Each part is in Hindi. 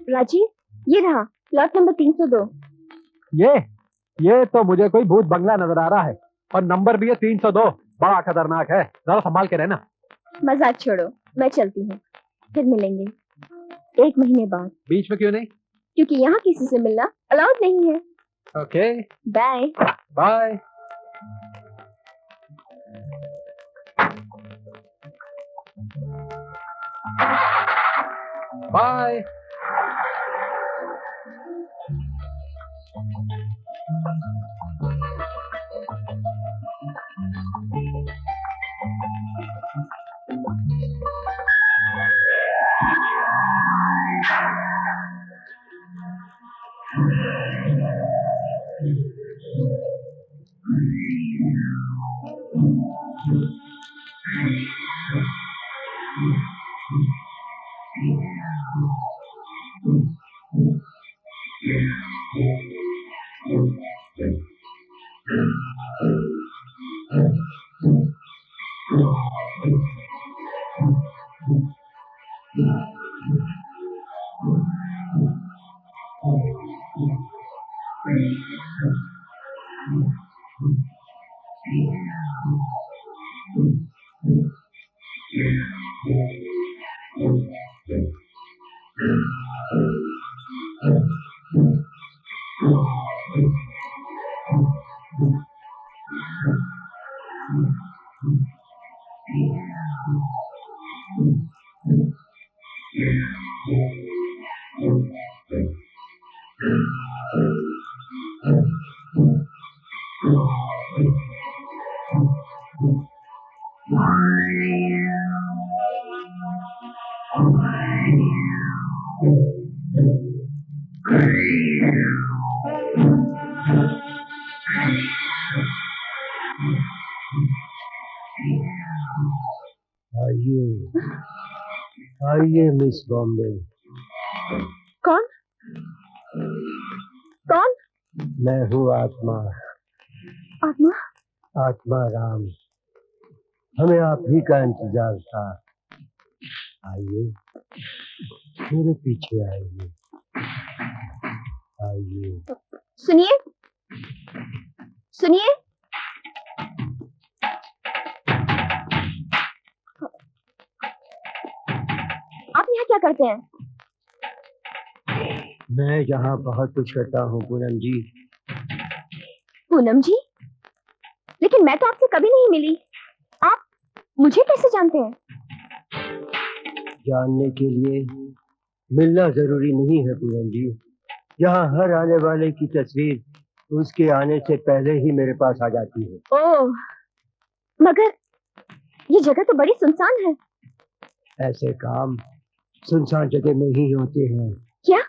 राजीव, ये रहा प्लॉट नंबर 302। ये तो मुझे कोई भूत बंगला नजर आ रहा है और नंबर भी है 302। बड़ा खतरनाक है, जरा संभाल के रहना। मजाक छोड़ो, मैं चलती हूँ, फिर मिलेंगे 1 महीने बाद। बीच में क्यों नहीं? क्योंकि यहाँ किसी से मिलना अलाउड नहीं है। Okay, bye bye. बाय। आइए मिस बॉम्बे। कौन? कौन? मैं हूँ आत्मा। आत्मा? आत्मा राम। हमें आप ही का इंतजार था। आइए, मेरे पीछे आइए। आइए। सुनिए, सुनिए। आप यहाँ क्या करते हैं? मैं यहाँ बहुत कुछ करता हूँ पूनम जी। पूनम जी? लेकिन मैं तो आपसे कभी नहीं मिली। आप मुझे कैसे जानते हैं? जानने के लिए मिलना जरूरी नहीं है पूनम जी। यहाँ हर आने वाले की तस्वीर उसके आने से पहले ही मेरे पास आ जाती है। ओह, मगर ये जगह तो बड़ी सुनसान है। ऐसे काम सुनसान जगह में ही होते हैं। क्या?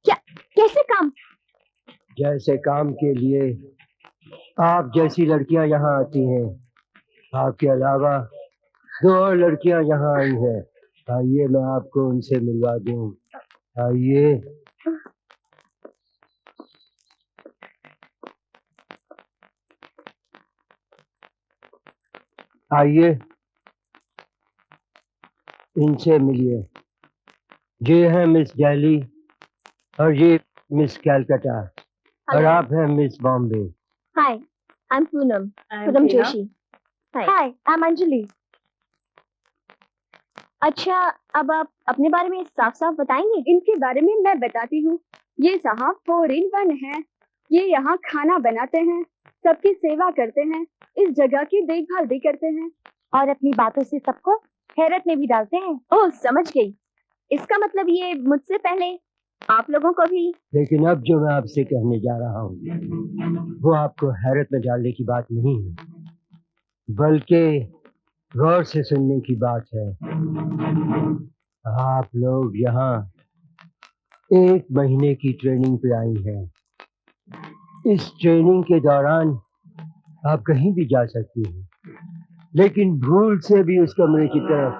क्या? कैसे काम? जैसे काम के लिए आप जैसी लड़कियां यहाँ आती हैं। आपके अलावा 2 और लड़कियां यहाँ आई हैं। आइए, मैं आपको उनसे मिलवा दूं। आइए। आइए, इनसे मिलिए। ये है मिस दिल्ली और ये मिस कैलकाटा और आप हैं miss Bombay. Hi, I am Poonam, Poonam Joshi. Hi, I am Anjali. अच्छा, अब आप अपने बारे में साफ साफ बताएंगे? इनके बारे में मैं बताती हूँ। ये साहब 4 in 1 है। ये यहाँ खाना बनाते हैं, सबकी सेवा करते हैं, इस जगह की देखभाल भी करते हैं और अपनी बातों से सबको हैरत में भी डालते हैं। ओह, समझ गई। इसका मतलब ये मुझसे पहले आप लोगों को भी। लेकिन अब जो मैं आपसे कहने जा रहा हूँ वो आपको हैरत में डालने की बात नहीं है, बल्कि गौर से सुनने की बात है। आप लोग यहाँ 1 महीने की ट्रेनिंग पे आई हैं। इस ट्रेनिंग के दौरान आप कहीं भी जा सकती हैं, लेकिन भूल से भी उस कमरे की तरफ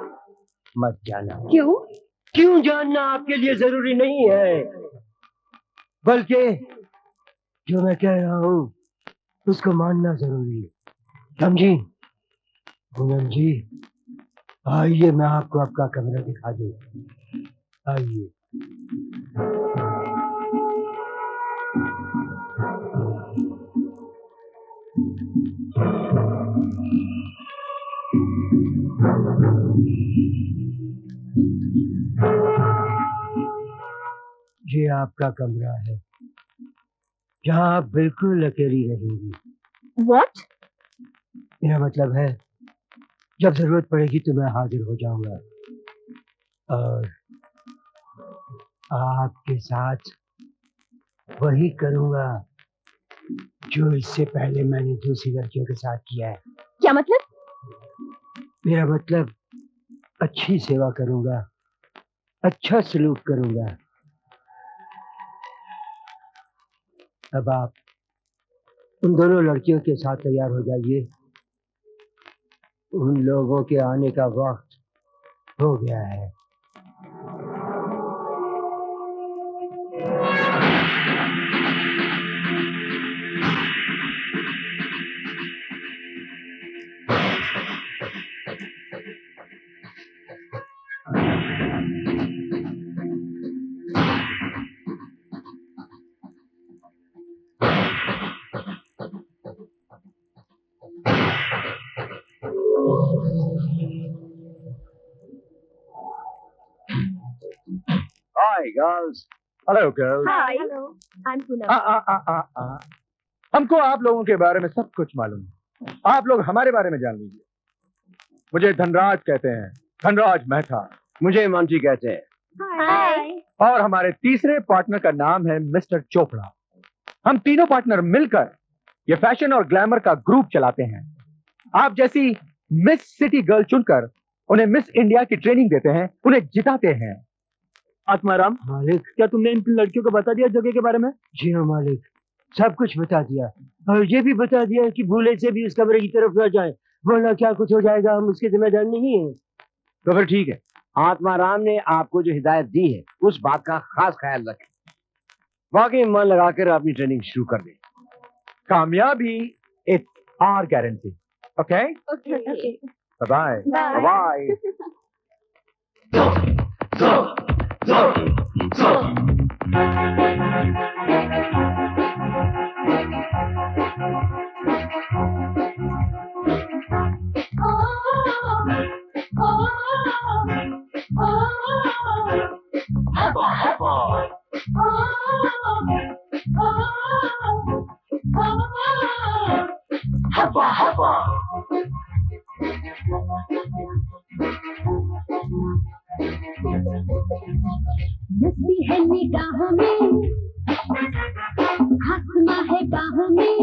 मत जाना। क्यों? क्यों जानना आपके लिए जरूरी नहीं है, बल्कि जो मैं कह रहा हूँ उसको मानना जरूरी है। समझी? पूनम जी, आइए, मैं आपको आपका कमरा दिखा दूं। आइए। ये आपका कमरा है, जहाँ आप बिल्कुल अकेली रहेंगी। व्हाट? मेरा मतलब है, जब जरूरत पड़ेगी तो मैं हाजिर हो जाऊंगा और आपके साथ वही करूंगा जो इससे पहले मैंने दूसरी लड़कियों के साथ किया है। क्या मतलब? मेरा मतलब अच्छी सेवा करूंगा, अच्छा सलूक करूंगा। अब आप उन दोनों लड़कियों के साथ तैयार हो जाइए, उन लोगों के आने का वक्त हो गया है। Hi girls. Hello girls. Hi, hello, I am Poonam. हमको आप लोगों के बारे में सब कुछ मालूम है। आप लोग हमारे बारे में जान लीजिए। मुझे धनराज कहते हैं, धनराज मेहता। मुझे मोंटी कहते हैं। हाय। और हमारे तीसरे पार्टनर का नाम है मिस्टर चोपड़ा। हम तीनों पार्टनर मिलकर ये फैशन और ग्लैमर का ग्रुप चलाते हैं। आप जैसी मिस सिटी गर्ल चुनकर उन्हें मिस इंडिया की ट्रेनिंग देते हैं, उन्हें जिताते हैं। आत्माराम मालिक, क्या तुमने इन लड़कियों को बता दिया जगह के बारे में? जी हाँ मालिक, सब कुछ बता दिया और ये भी बता दिया कि भूले से भी उस कमरे की तरफ न जाए, वरना क्या कुछ हो जाएगा हम उसके जिम्मेदार नहीं है। तो फिर ठीक है। आत्माराम ने आपको जो हिदायत दी है उस बात का खास ख्याल रखें। वाकई मन लगाकर अपनी ट्रेनिंग शुरू कर दें। कामयाबी it's our guarantee. Okay, okay. Bye Bye. Bye. मस्ती है निगाहों में, आसमां है बाहों में,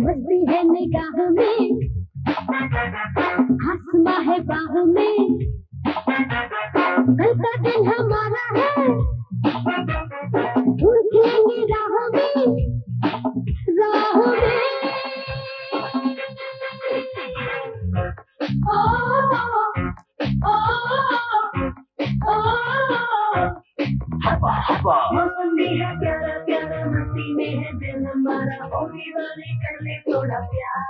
मस्ती है निगाहों में, आसमां है बाहों में, कल का दिन हमारा है, भूल जाएंगे राहों में, राहों में। मौसम भी है प्यारा प्यारा, मस्ती में है दिल हमारा, ओ दीवाने कर ले थोड़ा प्यार।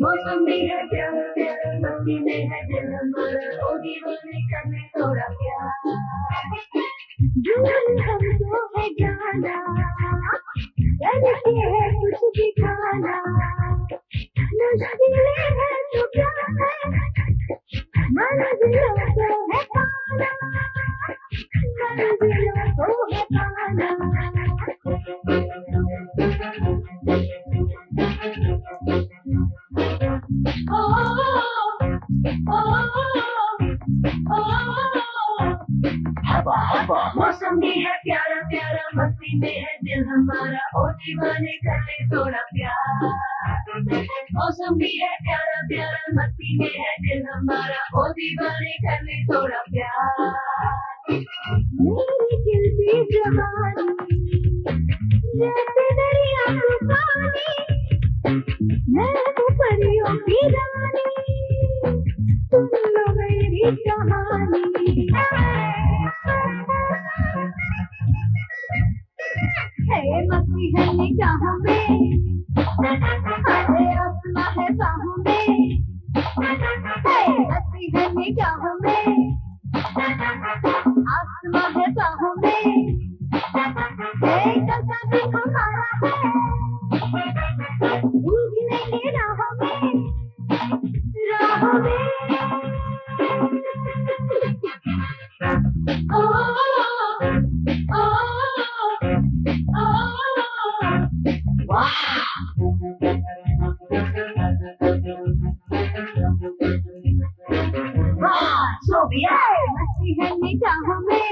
मौसम भी है प्यारा प्यारा, मस्ती में है दिल हमारा, ओ दीवाने कर ले थोड़ा प्यार। जुनून हमको है जाना, करके है कुछ दिखाना, मुश्किलें हैं तो क्या है, मंजिलों को है पाना, मंजिलों को है पाना। मौसम भी है प्यारा प्यारा, मस्ती में है दिल हमारा, ओ दीवाने कर ले थोड़ा प्यार। मौसम भी है प्यारा प्यारा, मस्ती में है दिल हमारा, ओ दीवाने कर ले थोड़ा प्यार। मेरी खिलती जवानी जैसे दरिया तूफानी, मैं तो परियों की रानी, सुन लो मेरी कहानी। है मस्ती है निगाहों में, अरे आसमां है बाहों में, है मस्ती है निगाहों में, आसमां है बाहों में, है कसा दिन हमारा है, भूलने की राहों में, राहों में। है निगाहों में,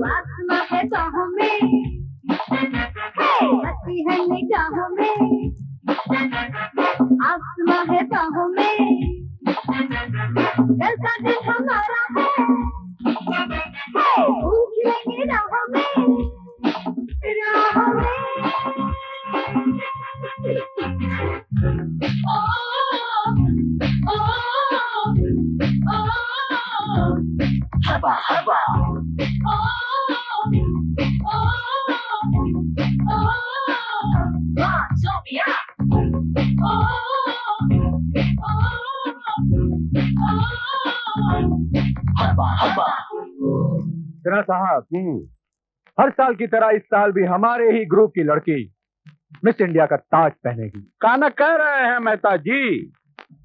आसमां है बाहों में, मस्ती है निगाहों में, आसमां है बाहों में, दिल का दिल हमारा है, पूछ लेंगे राहों में, राहों में। हवा हवा Sophia हवा हवा। सिन्हा साहब, हर साल की तरह इस साल भी हमारे ही ग्रुप की लड़की मिस इंडिया का ताज पहनेगी। काना कह रहे हैं मेहता जी,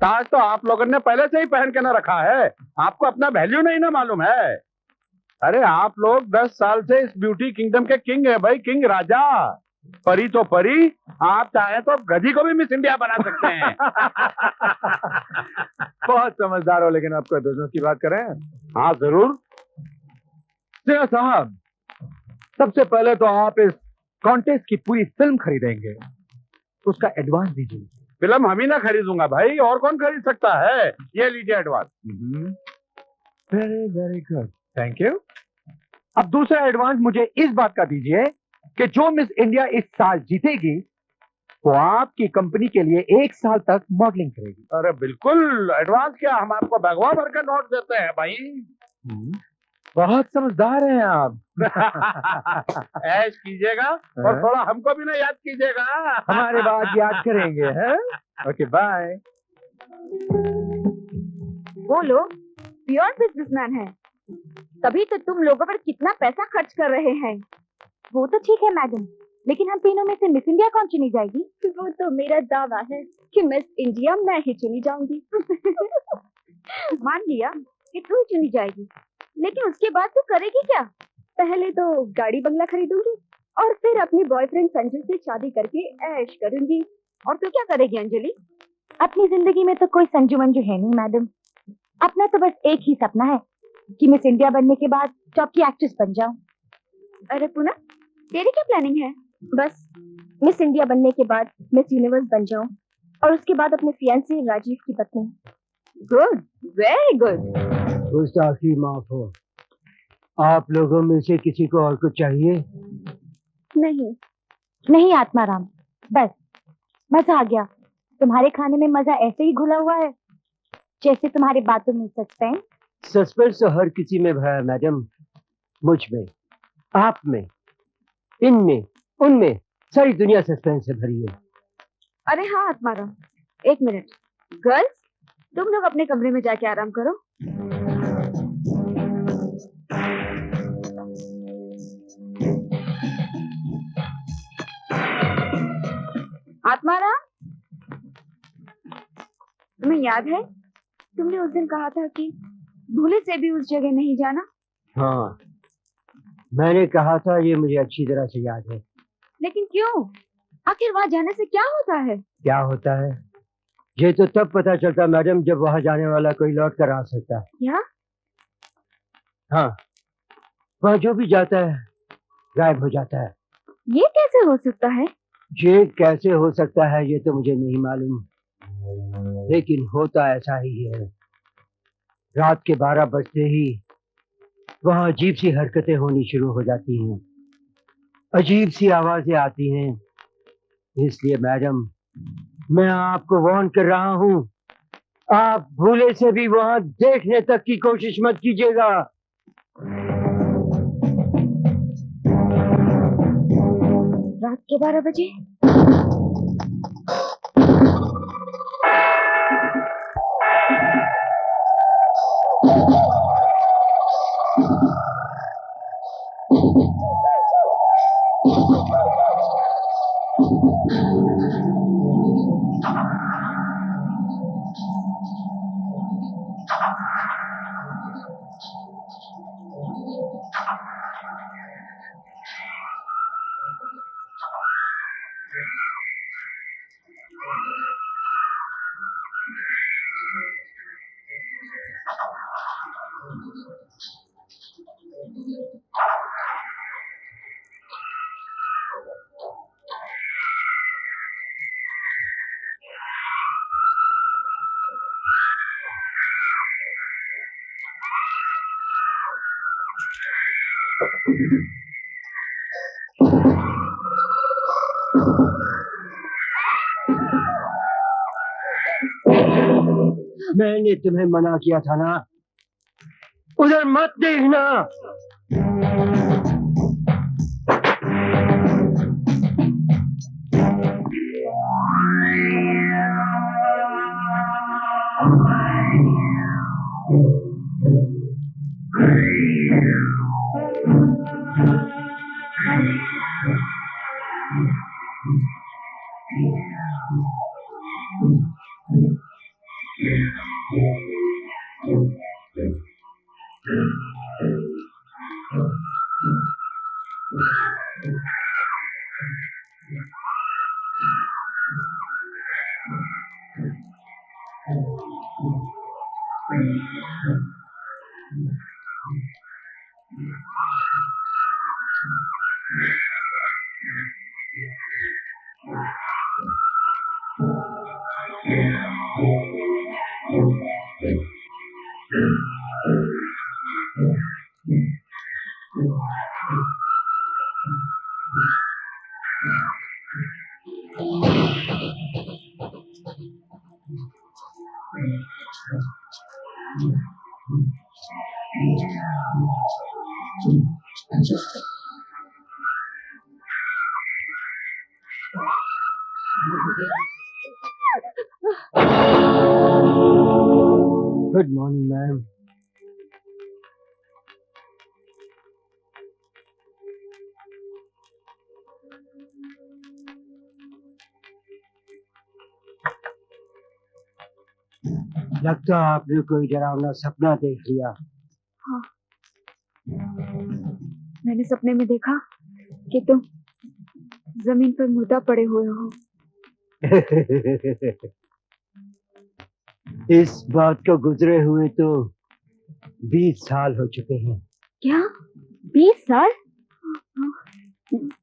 ताज तो आप लोगों ने पहले से ही पहन के न रखा है, आपको अपना वैल्यू नहीं ना मालूम है। अरे आप लोग 10 साल से इस ब्यूटी किंगडम के किंग है भाई, किंग राजा। परी तो परी, आप चाहे तो गधी को भी मिस इंडिया बना सकते हैं। बहुत समझदार हो, लेकिन आपको बिजनेस की बात करें। हाँ जरूर। सिन्हा साहब, सबसे पहले तो आप इस कॉन्टेस्ट की पूरी फिल्म खरीदेंगे, उसका एडवांस दीजिए। फिल्म हम ही ना खरीदूंगा भाई, और कौन खरीद सकता है। ये लीजिए advance. Very very good, thank you. अब दूसरा एडवांस मुझे इस बात का दीजिए कि जो मिस इंडिया इस साल जीतेगी वो आपकी कंपनी के लिए 1 साल तक मॉडलिंग करेगी। अरे बिल्कुल, एडवांस क्या, हम आपको भगवा भर के नोट देते हैं भाई। बहुत समझदार हैं आप। ऐश कीजिएगा और थोड़ा हमको भी ना याद कीजिएगा। हमारे बाद याद करेंगे, हैं? Okay bye. वो लोग प्योर बिजनेसमैन हैं, तभी तो तुम लोगों पर कितना पैसा खर्च कर रहे हैं। वो तो ठीक है मैडम, लेकिन हम तीनों में से मिस इंडिया कौन चुनी जाएगी? वो तो मेरा दावा है कि मिस इंडिया मैं ही चुनी जाऊंगी। मान लिया कि तू ही चुनी जाएगी, लेकिन उसके बाद तू करेगी क्या? पहले तो गाड़ी बंगला खरीदूंगी और फिर अपने बॉयफ्रेंड संजू से शादी करके ऐश करूंगी। और तू क्या करेगी अंजलि? अपनी जिंदगी में तो कोई संजू मंजू है नहीं मैडम, अपना तो बस एक ही सपना है कि मिस इंडिया बनने के बाद टॉप की एक्ट्रेस बन जाऊं। अरे पूनम, तेरी क्या प्लानिंग है? बस मिस इंडिया बनने के बाद मिस यूनिवर्स बन जाऊं और उसके बाद अपने फियांसे राजीव की पत्नी। Good, very good. गुस्ताखी माफ हो। आप लोगों में से किसी को और कुछ चाहिए? नहीं नहीं आत्माराम, बस मजा आ गया। तुम्हारे खाने में मजा ऐसे ही घुला हुआ है जैसे तुम्हारी बातों में सस्पेंस। सस्पेंस तो हर किसी में भरा है मैडम, मुझ में, आप में, इनमें, उनमें, सारी दुनिया सस्पेंस से भरी है। अरे हाँ आत्माराम, एक मिनट। गर्ल्स, तुम लोग अपने कमरे में जाके आराम करो। आत्माराम, तुम्हें याद है तुमने उस दिन कहा था कि भूले से भी उस जगह नहीं जाना? हाँ, मैंने कहा था, ये मुझे अच्छी तरह से याद है। लेकिन क्यों? आखिर वहाँ जाने से क्या होता है? क्या होता है ये तो तब पता चलता मैडम जब वहाँ जाने वाला कोई लौट कर आ सकता है। क्या? हाँ, वहाँ जो भी जाता है गायब हो जाता है। ये कैसे हो सकता है? ये कैसे हो सकता है ये तो मुझे नहीं मालूम, लेकिन होता ऐसा ही है। रात के 12 बजते ही वहाँ अजीब सी हरकतें होनी शुरू हो जाती हैं, अजीब सी आवाजें आती हैं। इसलिए मैडम, मैं आपको वार्न कर रहा हूँ, आप भूले से भी वहाँ देखने तक की कोशिश मत कीजिएगा। रात के 12 बजे? मैंने तुम्हें मना किया था ना, उधर मत देखना। Good morning ma'am. लगता है आपने कोई डरावना सपना देख लिया। हाँ, मैंने सपने में देखा कि तुम जमीन पर मुर्दा पड़े हुए हो। इस बात को गुजरे हुए तो 20 साल हो चुके हैं। क्या 20 साल?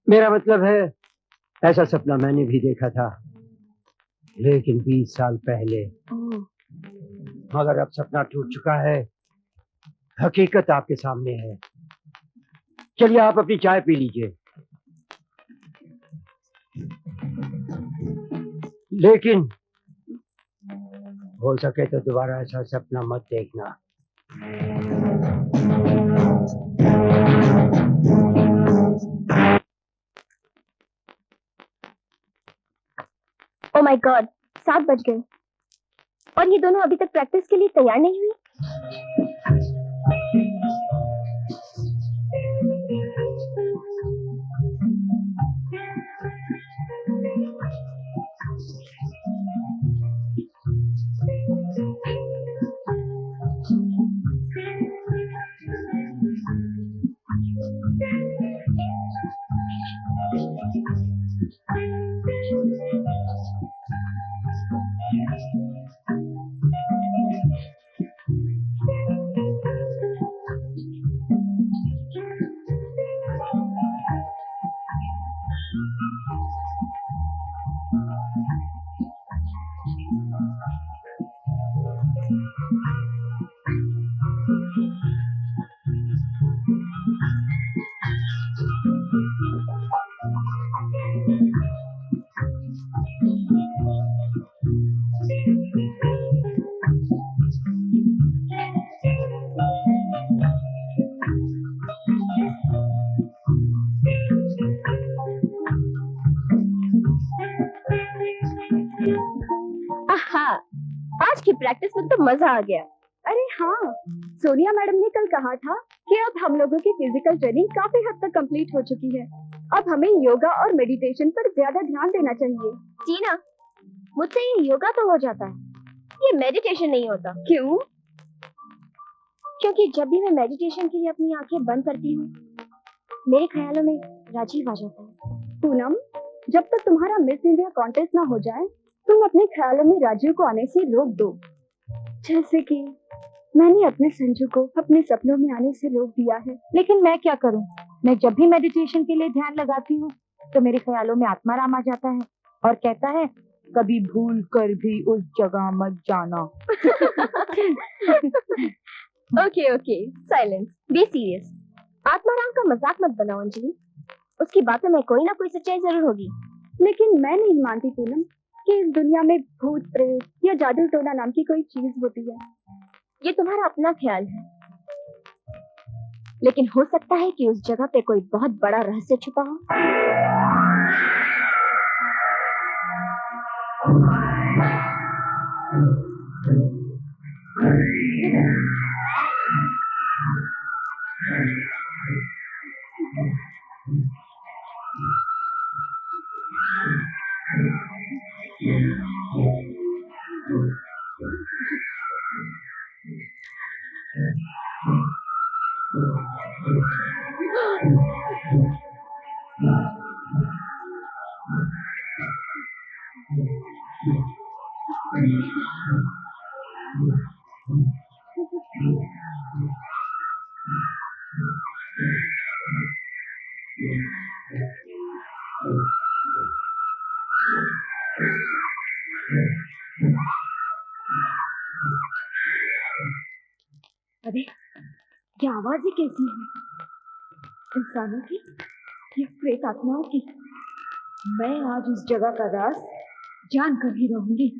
मेरा मतलब है, ऐसा सपना मैंने भी देखा था, लेकिन 20 साल पहले। ओह, मगर अब सपना टूट चुका है, हकीकत आपके सामने है। चलिए आप अपनी चाय पी लीजिए। लेकिन हो सके तो दोबारा ऐसा सपना मत देखना। ओह माय गॉड, 7 बज गए और ये दोनों अभी तक प्रैक्टिस के लिए तैयार नहीं हुई। आज की प्रैक्टिस में तो मजा आ गया। अरे हाँ, सोनिया मैडम ने कल कहा था कि अब हम लोगों की फिजिकल ट्रेनिंग काफी हद तक कंप्लीट हो चुकी है। अब हमें योगा और मेडिटेशन पर ज्यादा ध्यान देना चाहिए। जी ना, मुझसे ये योगा तो हो जाता है, ये मेडिटेशन नहीं होता। क्यों? क्योंकि जब भी मैं मेडिटेशन के लिए अपनी आंखें बंद करती हूँ, मेरे ख्यालों में राजीव आ जाता है। पूनम, जब तक तुम्हारा मिस इंडिया कॉन्टेस्ट ना हो जाए, तुम अपने ख्यालों में राजीव को आने से रोक दो। जैसे कि मैंने अपने संजू को अपने सपनों में आने से रोक दिया है। लेकिन मैं क्या करूं? मैं जब भी मेडिटेशन के लिए ध्यान लगाती हूँ तो मेरे ख्यालों में आत्माराम आ जाता है और कहता है, कभी भूल कर भी उस जगह मत जाना। Okay, silence, be serious. Atmaram का मजाक मत बनाओ अंजलि, उसकी बातों में कोई ना कोई सच्चाई जरूर होगी। लेकिन मैं नहीं मानती पूनम कि इस दुनिया में भूत प्रेत या जादू टोना नाम की कोई चीज होती है। ये तुम्हारा अपना ख्याल है, लेकिन हो सकता है कि उस जगह पे कोई बहुत बड़ा रहस्य छुपा हो। अरे क्या आवाजें कैसी हैं? इंसानों की या प्रेत आत्माओं की? मैं आज उस जगह का राज जान कर ही रहूंगी।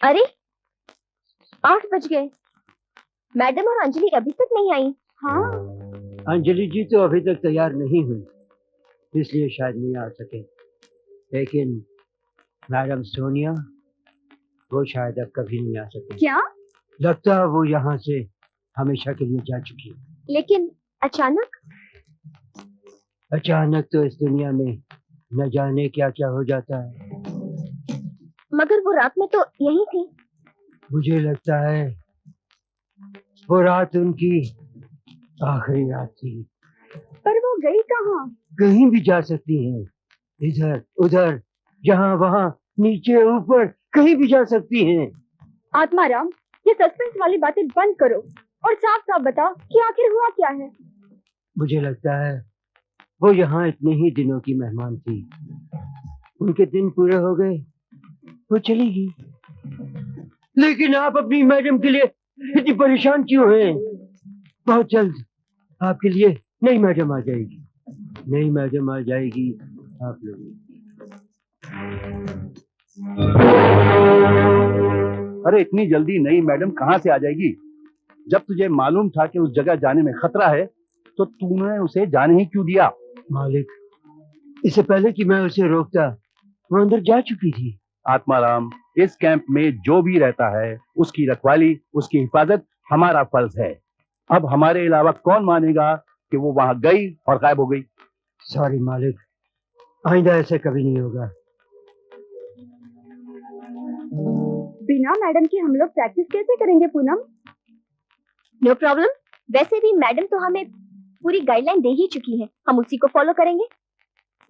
अरे 8 बज गए, मैडम और अंजलि अभी तक नहीं आई। हाँ, अंजलि जी तो अभी तक तैयार नहीं हुई, इसलिए शायद नहीं आ सके। लेकिन मैडम सोनिया, वो शायद अब कभी नहीं आ सके। क्या? लगता है वो यहाँ से हमेशा के लिए जा चुकी है। लेकिन अचानक? अचानक तो इस दुनिया में न जाने क्या क्या हो जाता है। मगर वो रात में तो यही थी। मुझे लगता है वो रात उनकी आखिरी रात थी। पर वो गई कहाँ? कहीं भी जा सकती हैं, इधर उधर, जहाँ वहाँ, नीचे ऊपर, कहीं भी जा सकती हैं। आत्माराम, ये सस्पेंस वाली बातें बंद करो और साफ साफ बताओ कि आखिर हुआ क्या है। मुझे लगता है वो यहाँ इतने ही दिनों की मेहमान थी, उनके दिन पूरे हो गए, वो चली गई। लेकिन आप अपनी मैडम के लिए इतनी परेशान क्यों हैं? बहुत जल्द आपके लिए नई मैडम आ जाएगी, नई मैडम आ जाएगी आप लोग। अरे इतनी जल्दी नई मैडम कहाँ से आ जाएगी? जब तुझे मालूम था कि उस जगह जाने में खतरा है, तो तूने उसे जाने ही क्यों दिया? मालिक, इससे पहले कि मैं उसे रोकता, वो अंदर जा चुकी थी। आत्माराम, इस कैंप में जो भी रहता है उसकी रखवाली, उसकी हिफाजत हमारा फर्ज है। अब हमारे अलावा कौन मानेगा कि वो वहां गई और गायब हो गई? सॉरी मालिक, आइंदा ऐसे कभी नहीं होगा। बिना मैडम के हम लोग प्रैक्टिस कैसे करेंगे पूनम? No problem. वैसे भी मैडम तो हमें पूरी गाइडलाइन दे ही चुकी है, हम उसी को फॉलो करेंगे।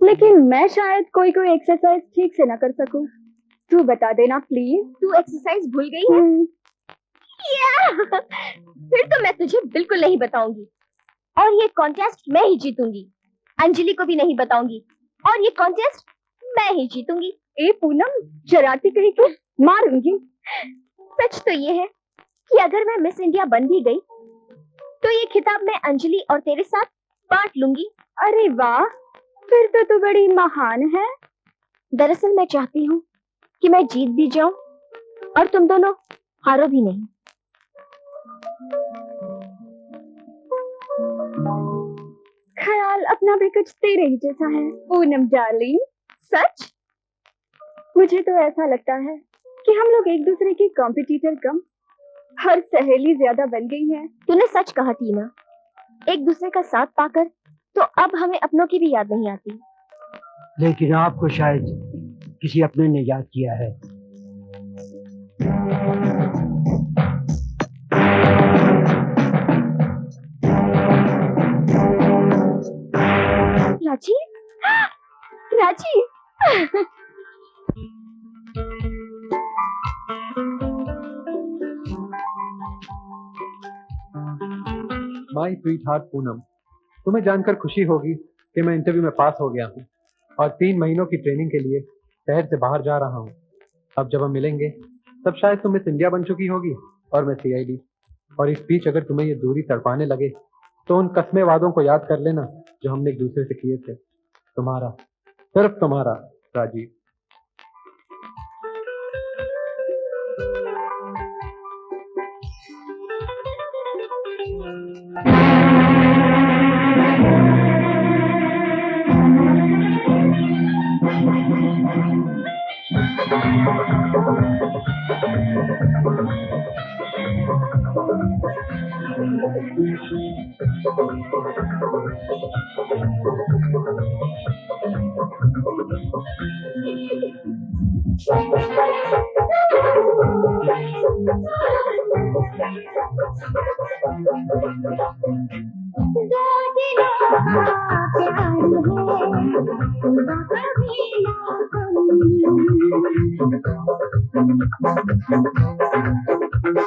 लेकिन मैं शायद कोई एक्सरसाइज ठीक से ना कर सकूं। तू बता देना प्लीज। तू एक्सरसाइज भूल गई है? फिर तो मैं तुझे बिल्कुल नहीं बताऊंगी, और ये कॉन्टेस्ट मैं ही जीतूंगी। अंजलि को भी नहीं बताऊंगी, और ये कॉन्टेस्ट मैं ही जीतूंगी। ए पूनम, शरारती कहीं तो मारूंगी। सच तो ये है कि अगर मैं मिस इंडिया बन भी गई तो ये खिताब मैं अंजलि और तेरे साथ बांट लूंगी। अरे वाह, फिर तो तू बड़ी महान है। दरअसल मैं चाहती हूँ कि मैं जीत भी जाऊं और तुम दोनों हारो भी नहीं। ख्याल अपना भी कुछ तेरे ही जैसा है पूनम डार्लिंग। सच? मुझे तो ऐसा लगता है कि हम लोग एक दूसरे की कॉम्पिटिटर कम हर सहेली ज्यादा बन गई है। तूने सच कहा टीना, एक दूसरे का साथ पाकर तो अब हमें अपनों की भी याद नहीं आती। लेकिन आपको शायद किसी अपने ने याद किया है। राजी, राजी। माई स्वीट हार्ट पूनम, तुम्हें जानकर खुशी होगी कि मैं इंटरव्यू में पास हो गया हूँ और 3 महीनों की ट्रेनिंग के लिए शहर से बाहर जा रहा हूँ। अब जब हम मिलेंगे तब शायद तुम मिस इंडिया बन चुकी होगी और मैं CID। और इस बीच अगर तुम्हें ये दूरी तड़पाने लगे तो उन कस्मे वादों को याद कर लेना जो हमने एक दूसरे से किए थे। तुम्हारा, सिर्फ तुम्हारा, राजीव।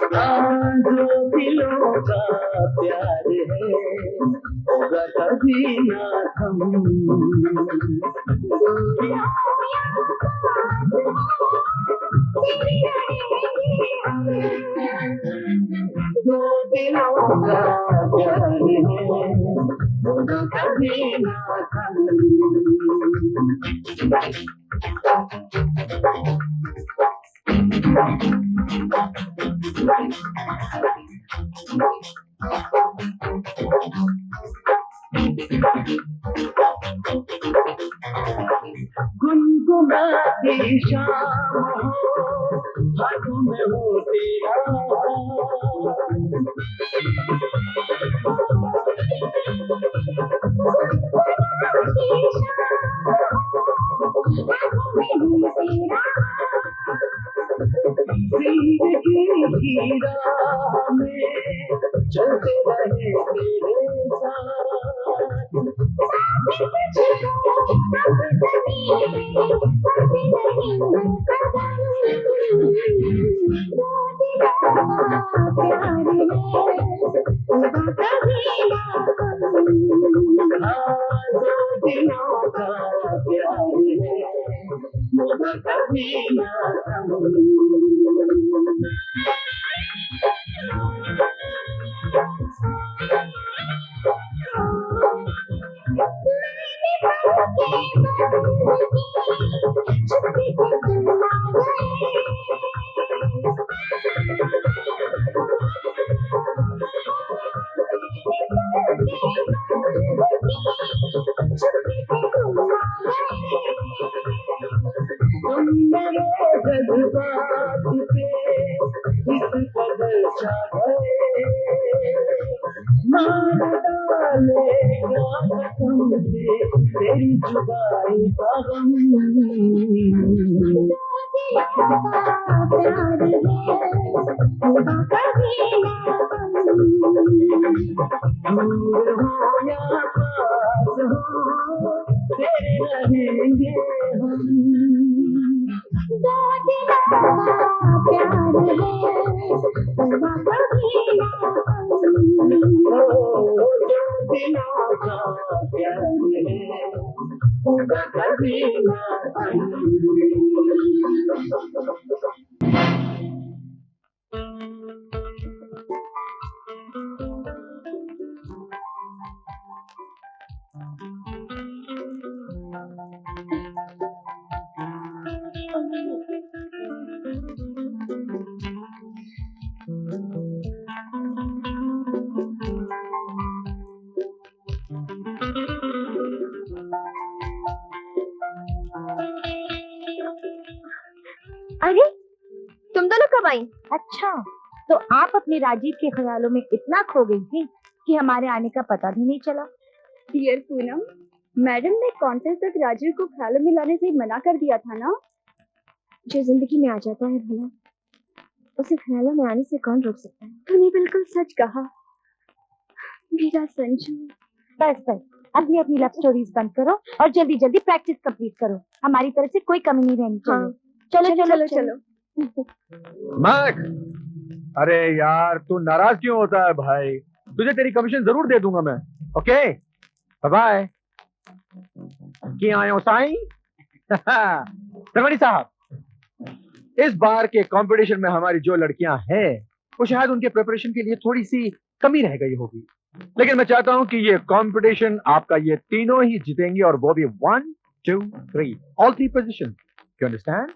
दो दिलों का प्यार है, होगा कभी ना थम। दो दिलों का प्यार है, होगा कभी ना थम। गुनगुनाती शाम हो, हाथों में हो तेरा जिंदगी राह में चलते रहे तेरे साथ। दिलों का प्यार है, होगा कभी ना थम। तुम मेरे जज्बात पे इस कदर छा गए, मार डालेगा कसम से तेरी जुदाई का गम। प्यार है होगा कभी ना दूर हो या पास हो तेरे रहेंगे हम। दो दिलों का प्यार है होगा कभी ना दो दिलों का प्यार है होगा कभी ना। अरे तुम दोनों कब आई? अच्छा, तो आप अपने राजीव के ख्यालों में इतना खो गई थी कि हमारे आने का पता भी नहीं चला। डियर पूनम, मैडम ने कॉन्टेस्ट तक राजीव को ख्यालों में लाने से मना कर दिया था ना। जो जिंदगी में आ जाता है भला, उसे ख्यालों में आने से कौन रोक सकता है? तूने बिल्कुल सच कहा मेरा संजू। बस बस, अपनी अपनी लव स्टोरीज बंद करो और जल्दी जल्दी प्रैक्टिस कंप्लीट करो। हमारी तरफ से कोई कमी नहीं रहनी चाहिए। चलो चलो चलो। मैक, अरे यार तू नाराज क्यों होता है भाई? तुझे तेरी कमीशन जरूर दे दूंगा मैं। Okay bye. की आयो साईं। सरवणी साहब, इस बार के कंपटीशन में हमारी जो लड़कियां हैं वो शायद उनके प्रिपरेशन के लिए थोड़ी सी कमी रह गई होगी, लेकिन मैं चाहता हूं कि ये कंपटीशन आपका ये तीनों ही जीतेंगी, और वो भी 1 2 3 ऑल 3 पोजीशन। You understand?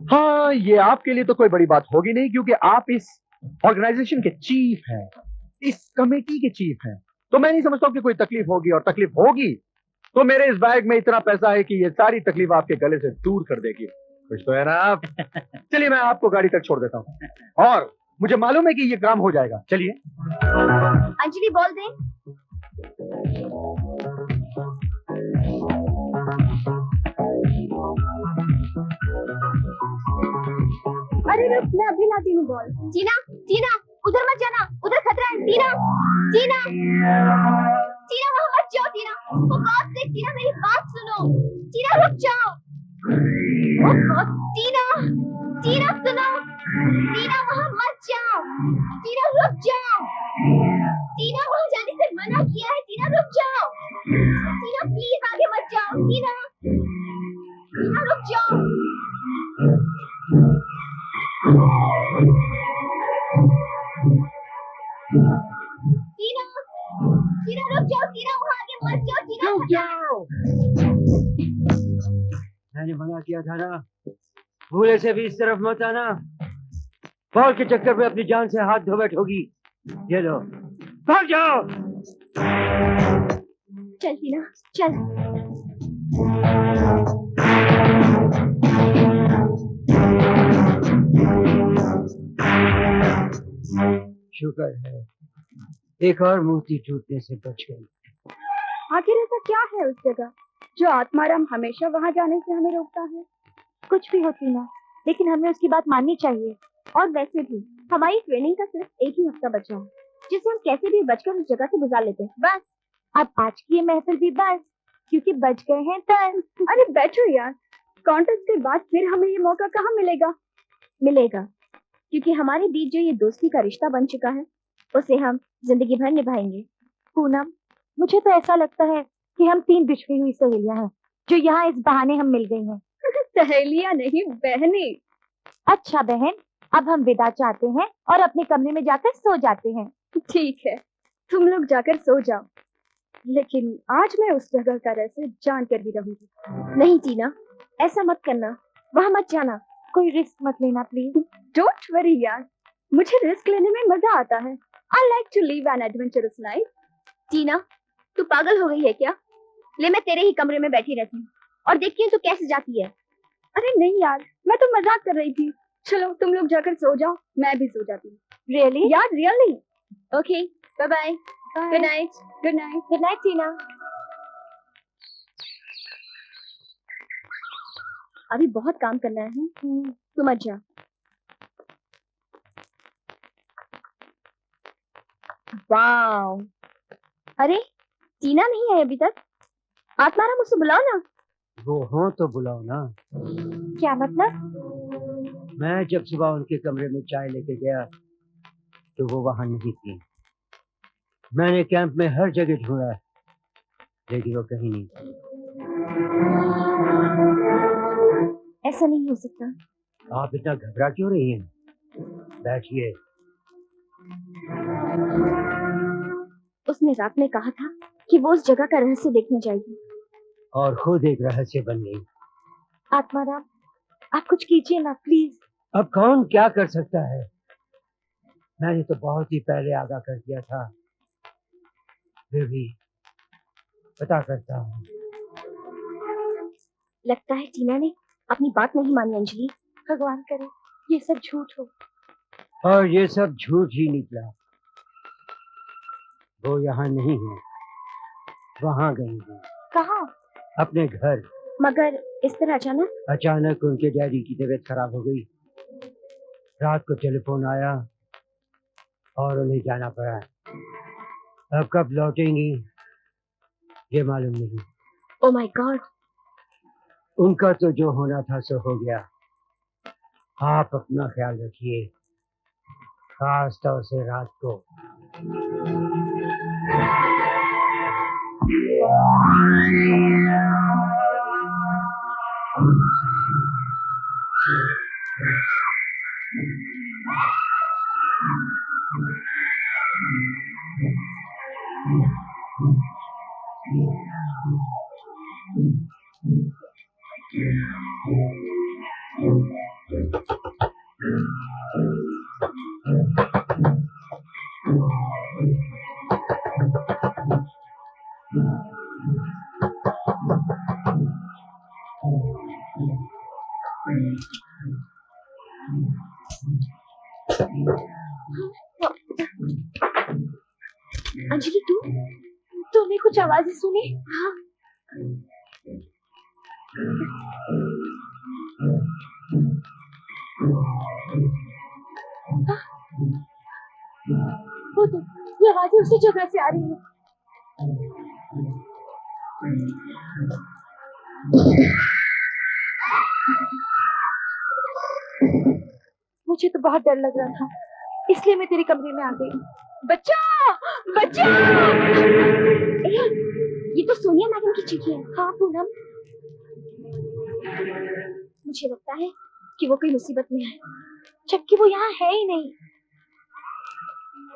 हाँ, ये आपके लिए तो कोई बड़ी बात होगी नहीं, क्योंकि आप इस ऑर्गेनाइजेशन के चीफ हैं, इस कमेटी के चीफ हैं। तो मैं नहीं समझता हूँ कि कोई तकलीफ होगी, और तकलीफ होगी तो मेरे इस बैग में इतना पैसा है कि ये सारी तकलीफ आपके गले से दूर कर देगी। कुछ तो है ना आप? चलिए मैं आपको गाड़ी तक छोड़ देता हूँ, और मुझे मालूम है कि ये काम हो जाएगा। चलिए। अंजलि बोल दे। अरे रुक, मैं अभी लाती हूँ बॉल। टीना, टीना, उधर मत जाना, उधर खतरा है। टीना, टीना, टीना वहाँ मत जाओ। टीना, वो गॉड से, टीना मेरी बात सुनो। टीना रुक जाओ। ओ गॉड, टीना, टीना सुनो। टीना वहाँ मत जाओ। टीना रुक जाओ। टीना वहाँ जाने से मना किया है। टीना रुक जाओ। टीना प्लीज आगे मत जाओ। टीना, टीना रुक जाओ। टीना, टीना रुक जाओ। टीना वहाँ आगे मत जाओ। टीना रुक जाओ। मैंने मना किया था ना, भूले से भी इस तरफ मत आना। बॉल के चक्कर में अपनी जान से हाथ धो बैठोगी। ये लो, भाग जाओ। चल टीना, चल। शुक्र है एक और मूर्ति टूटने से बच गई। आखिर ऐसा क्या है उस जगह जो आत्माराम हमेशा वहाँ जाने से हमें रोकता है? कुछ भी होती ना, लेकिन हमें उसकी बात माननी चाहिए। और वैसे भी हमारी ट्रेनिंग का सिर्फ एक ही हफ्ता बचा है, जिसे हम कैसे भी बचकर उस जगह से गुजार लेते हैं। बस अब आज की ये महफिल भी बस, क्योंकि बच गए हैं 10। अरे बैठो यार, कॉन्टेस्ट के बाद फिर हमें ये मौका कहाँ मिलेगा? मिलेगा, क्योंकि हमारे बीच जो ये दोस्ती का रिश्ता बन चुका है उसे हम जिंदगी भर निभाएंगे। पूनम, मुझे तो ऐसा लगता है कि हम 3 बिछड़ी हुई सहेलियां हैं जो यहाँ इस बहाने हम मिल गई हैं। सहेलियां नहीं, बहनें। अच्छा बहन, अब हम विदा चाहते हैं और अपने कमरे में जाकर सो जाते हैं। ठीक है, तुम लोग जाकर सो जाओ, लेकिन आज मैं उस जगह का रहस्य जान कर भी रहूंगी। नहीं टीना, ऐसा मत करना, वहाँ मत जाना। कोई रिस्क मत लेना प्लीज। डोंट वरी यार, मुझे रिस्क लेने में मजा आता है। I like to live an adventurous life. Tina, तू पागल हो गई है क्या? ले मैं तेरे ही कमरे में बैठी रहती हूँ और देखती हूँ तू कैसे जाती है। अरे नहीं यार, मैं तो मजाक कर रही थी। चलो तुम लोग जाकर सो जाओ, मैं भी सो जाती हूँ। रियली यार, really. Okay, bye bye. Good night. Good night. Good night Tina. अभी बहुत काम करना है। तू मत जा। वाओ, अरे टीना नहीं है अभी तक। आत्माराम, मुझसे बुलाओ ना। वो हो तो बुलाओ ना। क्या मतलब? मैं जब सुबह उनके कमरे में चाय लेके गया तो वो वहां नहीं थी। मैंने कैंप में हर जगह ढूंढा लेकिन वो कहीं नहीं। ऐसा नहीं हो सकता। आप इतना घबरा क्यों रही हैं? बैठिए। उसने रात में कहा था कि वो उस जगह का रहस्य देखने जाएगी। और खुद एक रहस्य बन गई। आत्माराम, आप कुछ कीजिए ना प्लीज। अब कौन क्या कर सकता है? मैंने तो बहुत ही पहले आगाह कर दिया था। फिर भी पता करता हूँ। लगता है टीना ने अपनी बात नहीं मानी। अंजलि, भगवान करे ये सब झूठ हो। और ये सब झूठ ही निकला। वो यहाँ नहीं है, वहां गई है। कहाँ? अपने घर। मगर इस तरह अचानक? अचानक उनके डैडी की तबीयत खराब हो गई। रात को टेलीफोन आया और उन्हें जाना पड़ा। अब कब लौटेंगी ये मालूम नहीं। Oh my God. उनका तो जो होना था सो हो गया। आप अपना ख्याल रखिए, खास तौर से रात को। अंजलि, तूने कुछ आवाजें सुनी? हाँ। वो तो, ये आवाजें उसी जगह से आ रही हैं। मुझे तो बहुत डर लग रहा था, इसलिए मैं तेरे कमरे में आ गई। बच्चा, बच्चा! ये तो सोनिया मैडम की चिट्ठी है। हाँ पूनम, मुझे लगता है कि वो कोई मुसीबत में है, जबकि वो यहाँ है ही नहीं।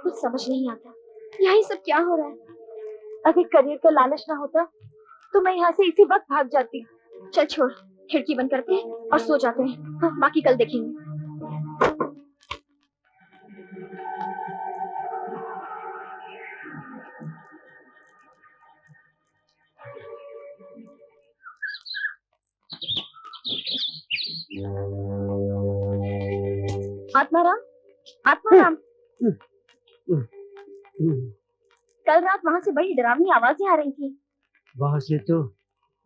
कुछ समझ नहीं आता यहाँ सब क्या हो रहा है। अगर करियर का लालच ना होता तो मैं यहाँ से इसी वक्त भाग जाती। चल छोड़, खिड़की बंद करते हैं और सो जाते हैं। हाँ, बाकी कल देखेंगे। आत्माराम, आत्माराम, कल रात वहाँ से बड़ी डरावनी आवाजें आ रही थी। वहां से तो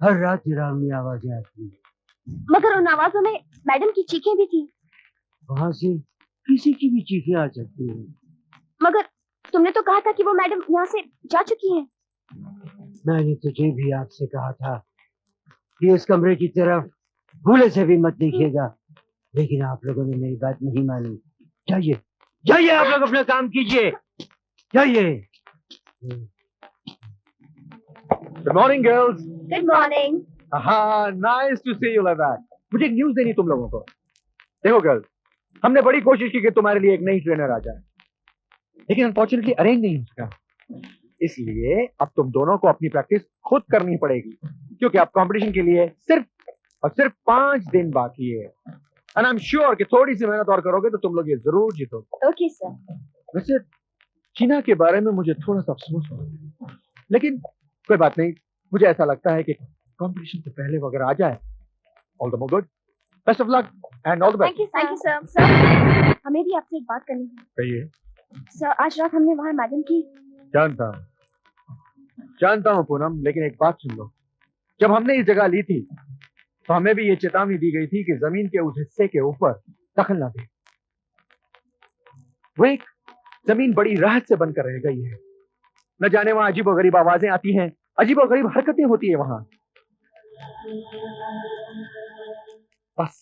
हर रात डरावनी आवाजें आती हैं। मगर उन आवाजों में मैडम की चीखें भी थी। वहां से किसी की भी चीखें आ सकती हैं। मगर तुमने तो कहा था कि वो मैडम यहाँ से जा चुकी हैं। मैंने तुझे भी आपसे कहा था कि इस कमरे की तरफ भूले से भी मत देखिएगा, लेकिन आप लोगों ने मेरी बात नहीं मानी। जाइए, जाइए, आप लोग अपना काम कीजिए, जाइए। Good morning girls. Good morning. हाँ, nice to see you like that. मुझे एक न्यूज़ देनी तुम लोगों को। देखो गर्ल्स, हमने बड़ी कोशिश की कि तुम्हारे लिए एक नई ट्रेनर आ जाए, लेकिन अनफॉर्चुनेटली अरेंज नहीं हो सका। इसलिए अब तुम दोनों को अपनी प्रैक्टिस खुद करनी पड़ेगी, क्योंकि अब कंपटीशन के लिए सिर्फ और सिर्फ 5 दिन बाकी है। एंड आई एम श्योर कि थोड़ी सी मेहनत और करोगे तो तुम लोग ये जरूर जीतोगे। Okay sir. वैसे चीना के बारे में मुझे थोड़ा सा अफसोस हो, लेकिन कोई बात नहीं। मुझे ऐसा लगता है कि कंपटीशन से पहले वो अगर आ जाए, all the more good. Best of luck and all the best. Thank you sir. Sir हमें भी आपसे एक बात करनी है। कहिए। सर आज रात हमने वहाँ मैडम की जानता हूँ पूनम, लेकिन एक बात सुन लो। जब हमने ये जगह ली थी तो हमें भी ये चेतावनी दी गई थी कि जमीन के उस हिस्से के ऊपर दखल ना दे। वो एक जमीन बड़ी रहस्य बनकर रह गई है। न जाने वहां अजीबोगरीब आवाजें आती हैं, अजीबोगरीब हरकतें होती है वहां। बस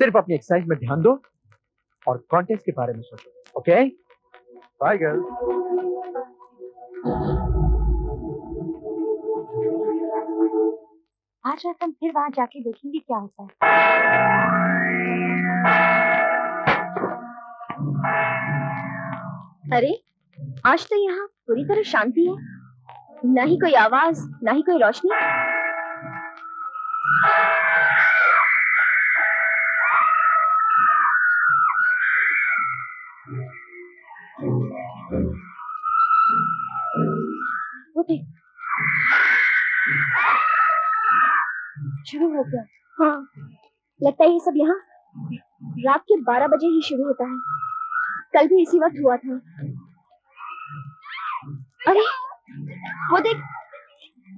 सिर्फ अपनी एक्सरसाइज में ध्यान दो और कॉन्टेस्ट के बारे में सोचो। Okay bye girl. आज रात हम फिर वहाँ जाके देखेंगे क्या होता है। अरे आज तो यहाँ पूरी तरह शांति है, ना ही कोई आवाज, ना ही कोई रोशनी। वो देख, शुरू हो गया। हाँ, लगता है ये सब यहाँ रात के 12 बजे ही शुरू होता है। कल भी इसी वक्त हुआ था। अरे वो देख,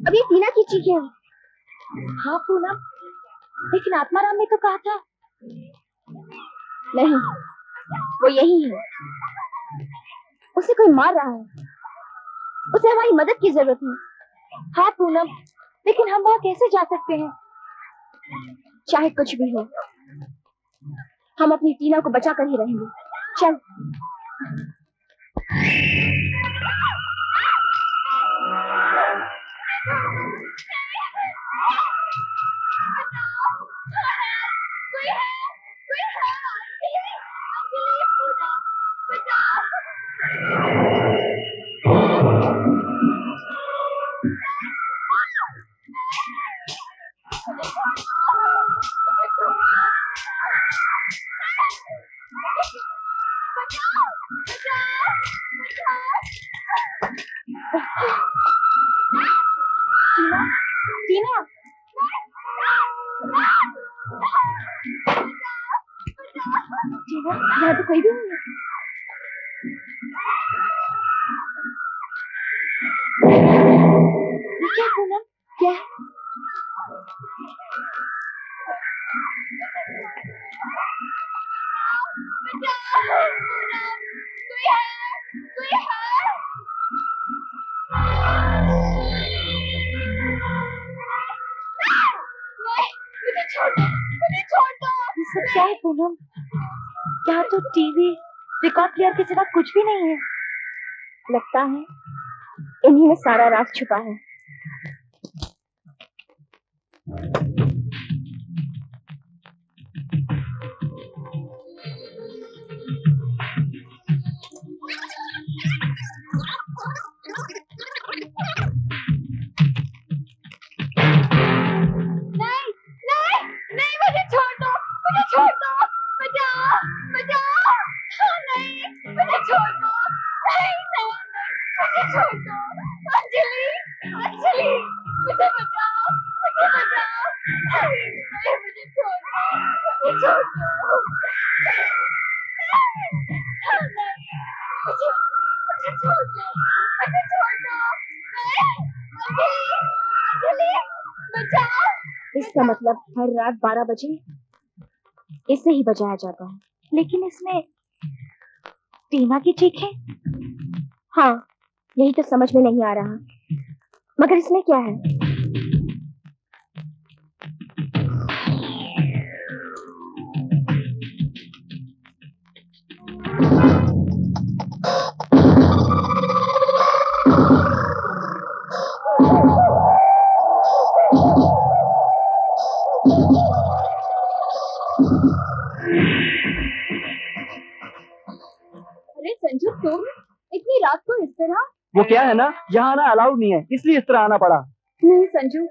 अभी टीना की चीखें हैं। हाँ पूनम, लेकिन आत्माराम ने तो कहा था। नहीं, वो यही है। उसे कोई मार रहा है, उसे हमारी मदद की जरूरत है। हाँ पूनम, लेकिन हम वहाँ कैसे जा सकते हैं? चाहे कुछ भी हो, हम अपनी टीना को बचा कर ही रहेंगे। चल। टीना, टीना, यहाँ तो कोई भी नहीं है। क्या पूनम, क्या? ये सब क्या है पूनम? यहाँ तो टीवी, रिकॉर्ड प्लेयर के सिवा कुछ भी नहीं है। लगता है इन्हीं में सारा राज छुपा है। इसका मतलब हर रात 12 बजे इसे ही बजाया जाता है। लेकिन इसमें टीना की चीख है। हाँ, यही तो समझ में नहीं आ रहा। मगर इसमें क्या है? अरे संजू, तुम इतनी रात को इस तरह? वो क्या है ना, यहाँ आना अलाउड नहीं है, इसलिए इस तरह आना पड़ा। नहीं संजू,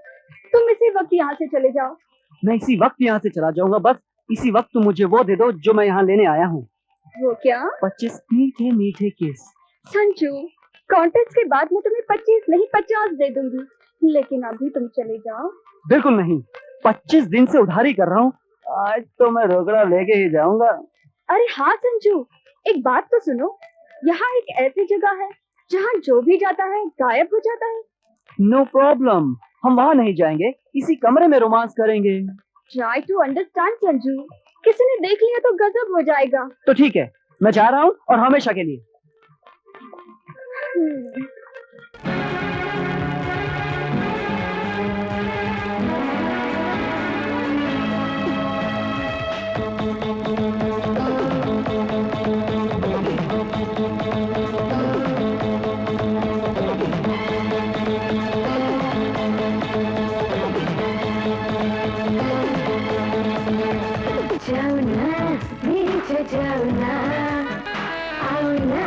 तुम इसी वक्त यहाँ से चले जाओ। मैं इसी वक्त यहाँ से चला जाऊंगा, बस इसी वक्त तुम मुझे वो दे दो जो मैं यहाँ लेने आया हूँ। वो क्या? 25 मीठे मीठे किस। संजू, कॉन्टेस्ट के बाद मैं तुम्हें 25 नहीं 50 दे दूंगी, लेकिन अभी तुम चले जाओ। बिल्कुल नहीं, 25 दिन से उधारी कर रहा हूँ, आज तो मैं रोकड़ा लेके ही जाऊंगा। अरे हाँ संजू, एक बात तो सुनो। यहाँ एक ऐसी जगह है जहाँ जो भी जाता है गायब हो जाता है। नो प्रॉब्लम, हम वहाँ नहीं जाएंगे, इसी कमरे में रोमांस करेंगे। ट्राई टू अंडरस्टैंड संजू, किसी ने देख लिया तो गजब हो जाएगा। तो ठीक है, मैं जा रहा हूँ और हमेशा के लिए। जाऊना नीचे जाऊना आऊना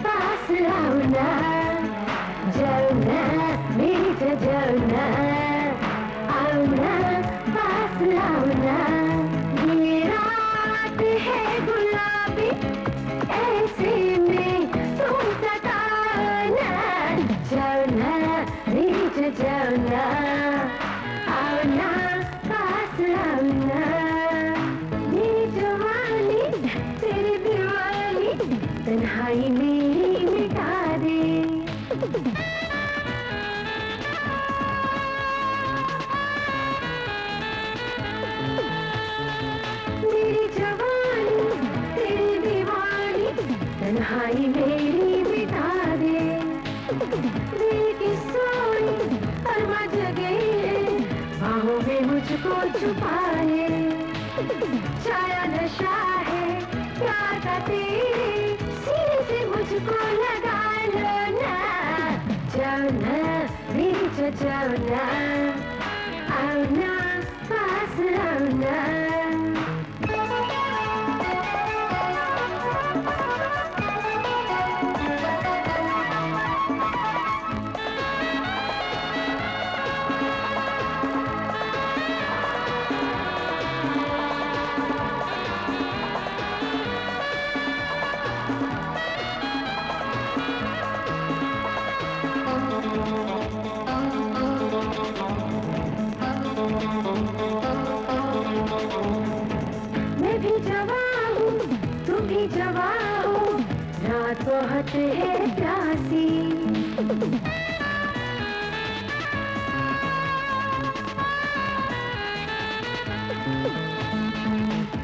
पास आऊना जाऊना नीचे जाऊना आऊना पास आऊना ये रात है गुलाबी ऐसे में तुम सताना जाऊना नीचे जाऊना आऊना पास आऊना तेरी दीवानी तन्हाई मेरी मिटा दे। मेरी जवानी तेरी दीवानी तन्हाई मेरी मिटा दे। दिल की सोई अरमा जगे बाहों में मुझको छुपाए। छाया नशा है प्यार का तेरे सीने से मुझको लगा लो ना। जाओ ना मेरी जाओ ना आओ ना पास आओ ना। मैं भी जवां हूँ तुम भी जवां हो रात बहुत है प्यासी।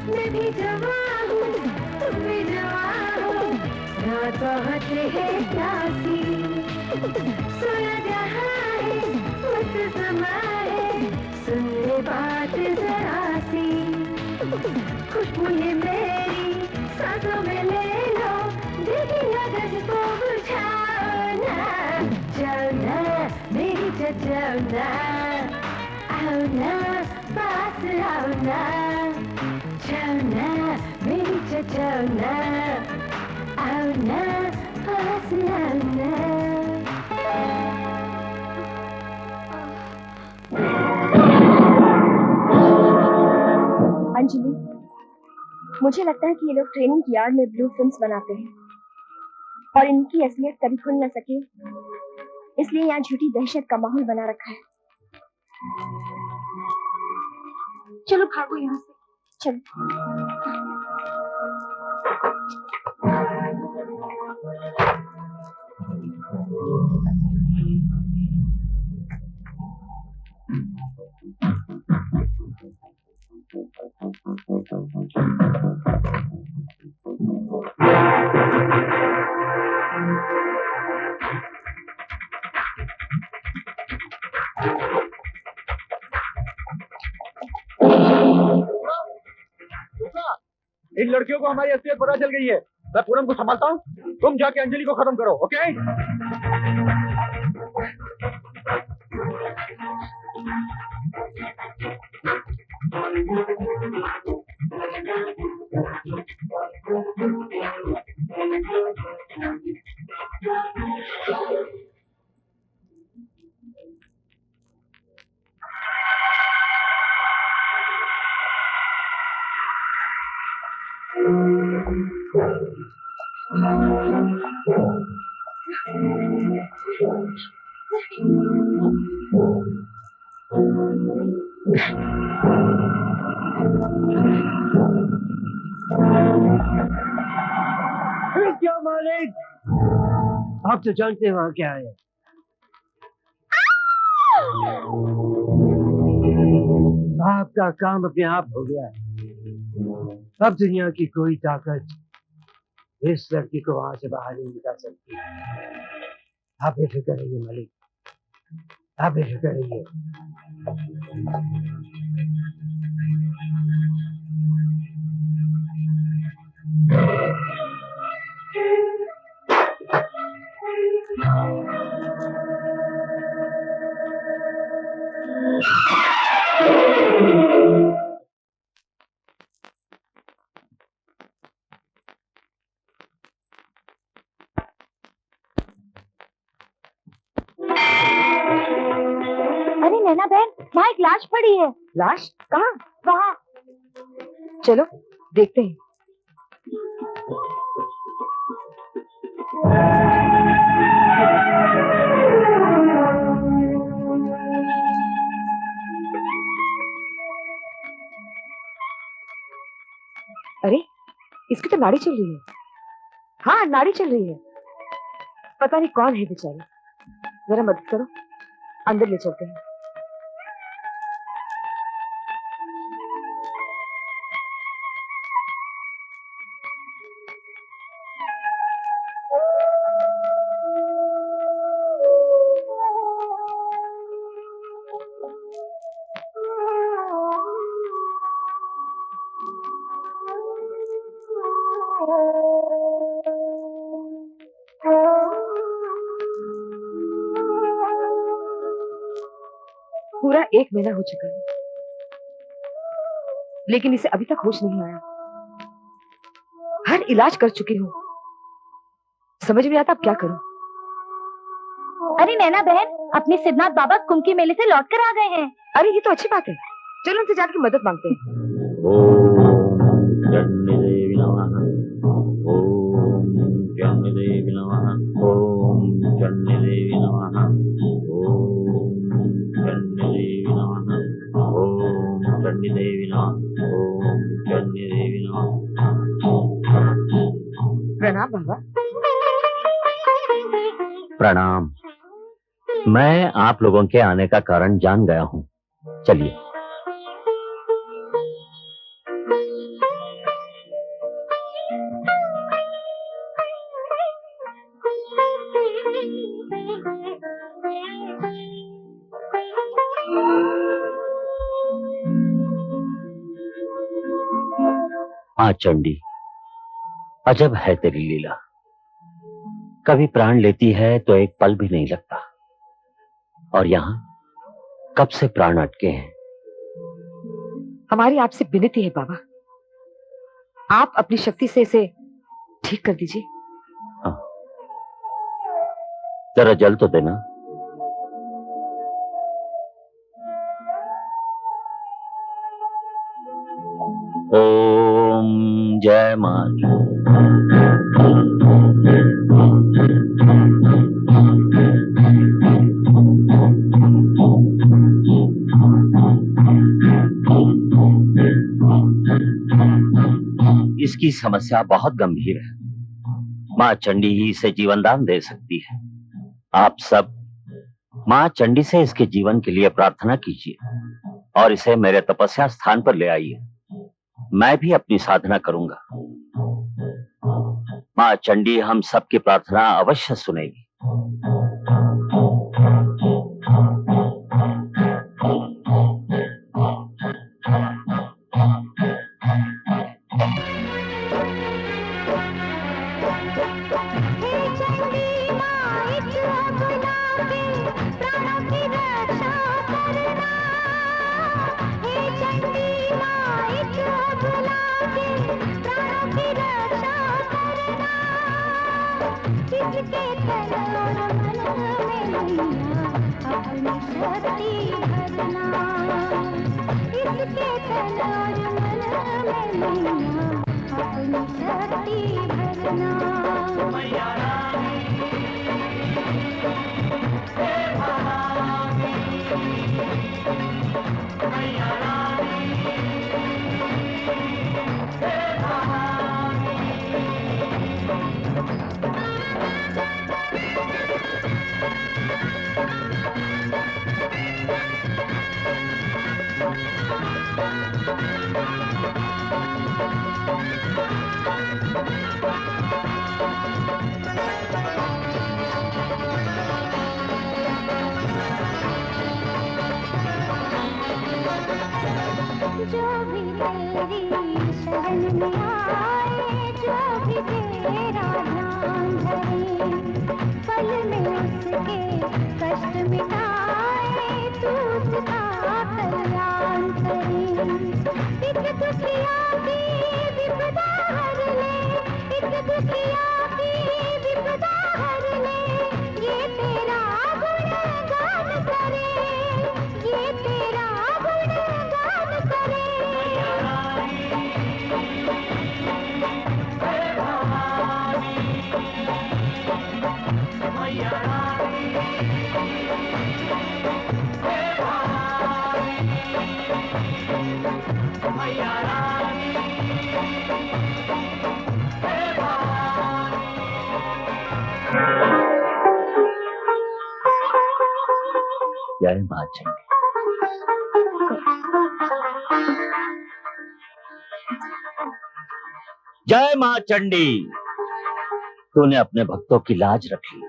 मैं भी जवां हूँ तुम भी जवां हो रात बहुत है प्यासी। सोया जहाँ है मत समा है सुन ले बात जरा सी। खुशबू ये मेरी सांसों में ले लो दिल की लगन को बुझाओ ना। जाओ ना मेरी जाओ ना आओ ना पास आओ ना। जाओ ना मेरी जाओ ना आओ ना पास आओ ना। अंजलि, मुझे लगता है कि ये लोग ट्रेनिंग यार्ड में ब्लू फिल्म्स बनाते हैं और इनकी असलियत कभी खुल न सके, इसलिए यहाँ झूठी दहशत का माहौल बना रखा है। चलो भागो यहाँ से, चलो। इन लड़कियों को हमारी असलियत पता चल गई है। मैं पूनम को संभालता हूँ, तुम जाके अंजलि को खत्म करो, ओके? क्या मालिक, आप तो जानते हैं वहाँ क्या है। आपका काम अपने आप हो गया है। अब दुनिया की कोई ताकत इस लड़की को वहां से बाहर नहीं निकाल सकती। आप बेफिक्र रहिए मालिक, आप बेफिक्र रहिए। अरे नैना बहन, वहाँ एक लाश पड़ी है। लाश? कहाँ? वहाँ। चलो देखते हैं। अरे इसकी तो नाड़ी चल रही है। हाँ नाड़ी चल रही है। पता नहीं कौन है बेचारी। जरा मदद करो, अंदर ले चलते हैं। पूरा 1 महीना हो चुका है, लेकिन इसे अभी तक होश नहीं आया। हर इलाज कर चुकी हूँ, समझ नहीं आता अब क्या करूं। अरे नैना बहन, अपने सिद्धनाथ बाबा कुंभ के मेले से लौट कर आ गए हैं। अरे ये तो अच्छी बात है, चलो उनसे जाकर मदद मांगते हैं। ओम चंडी देवी नमः। ओम चंडी देवी नमः। ओम चंडी देवी नमः। ओम चंडी देवी नमः। ओम चंडी देवी नमः। ओम चंडी देवी नमः। प्रणाम बाबा। प्रणाम। मैं आप लोगों के आने का कारण जान गया हूँ। चलिए। माँ चंडी, अजब है तेरी लीला। कभी प्राण लेती है तो एक पल भी नहीं लगता, और यहाँ कब से प्राण अटके हैं। हमारी आपसे विनती है बाबा, आप अपनी शक्ति से इसे ठीक कर दीजिए। हाँ, जरा जल तो देना। ओम जय मां। इसकी समस्या बहुत गंभीर है। मां चंडी ही इसे जीवनदान दे सकती है। आप सब मां चंडी से इसके जीवन के लिए प्रार्थना कीजिए और इसे मेरे तपस्या स्थान पर ले आइए। मैं भी अपनी साधना करूंगा। मां चंडी हम सबकी प्रार्थना अवश्य सुनेगी। जो भी तेरी शरण में आए, जो भी तेरा ध्यान धरे, पल में उसके कष्ट मिटाए, तू उसका कल्याण करे। एक दुखिया की विपदा हर ले, एक दुखिया की विपदा हर ले, ये तेरा गुणगान करे, ये तेरा गुणगान करे। जय मां चंडी। जय मां चंडी। तूने अपने भक्तों की लाज रखी।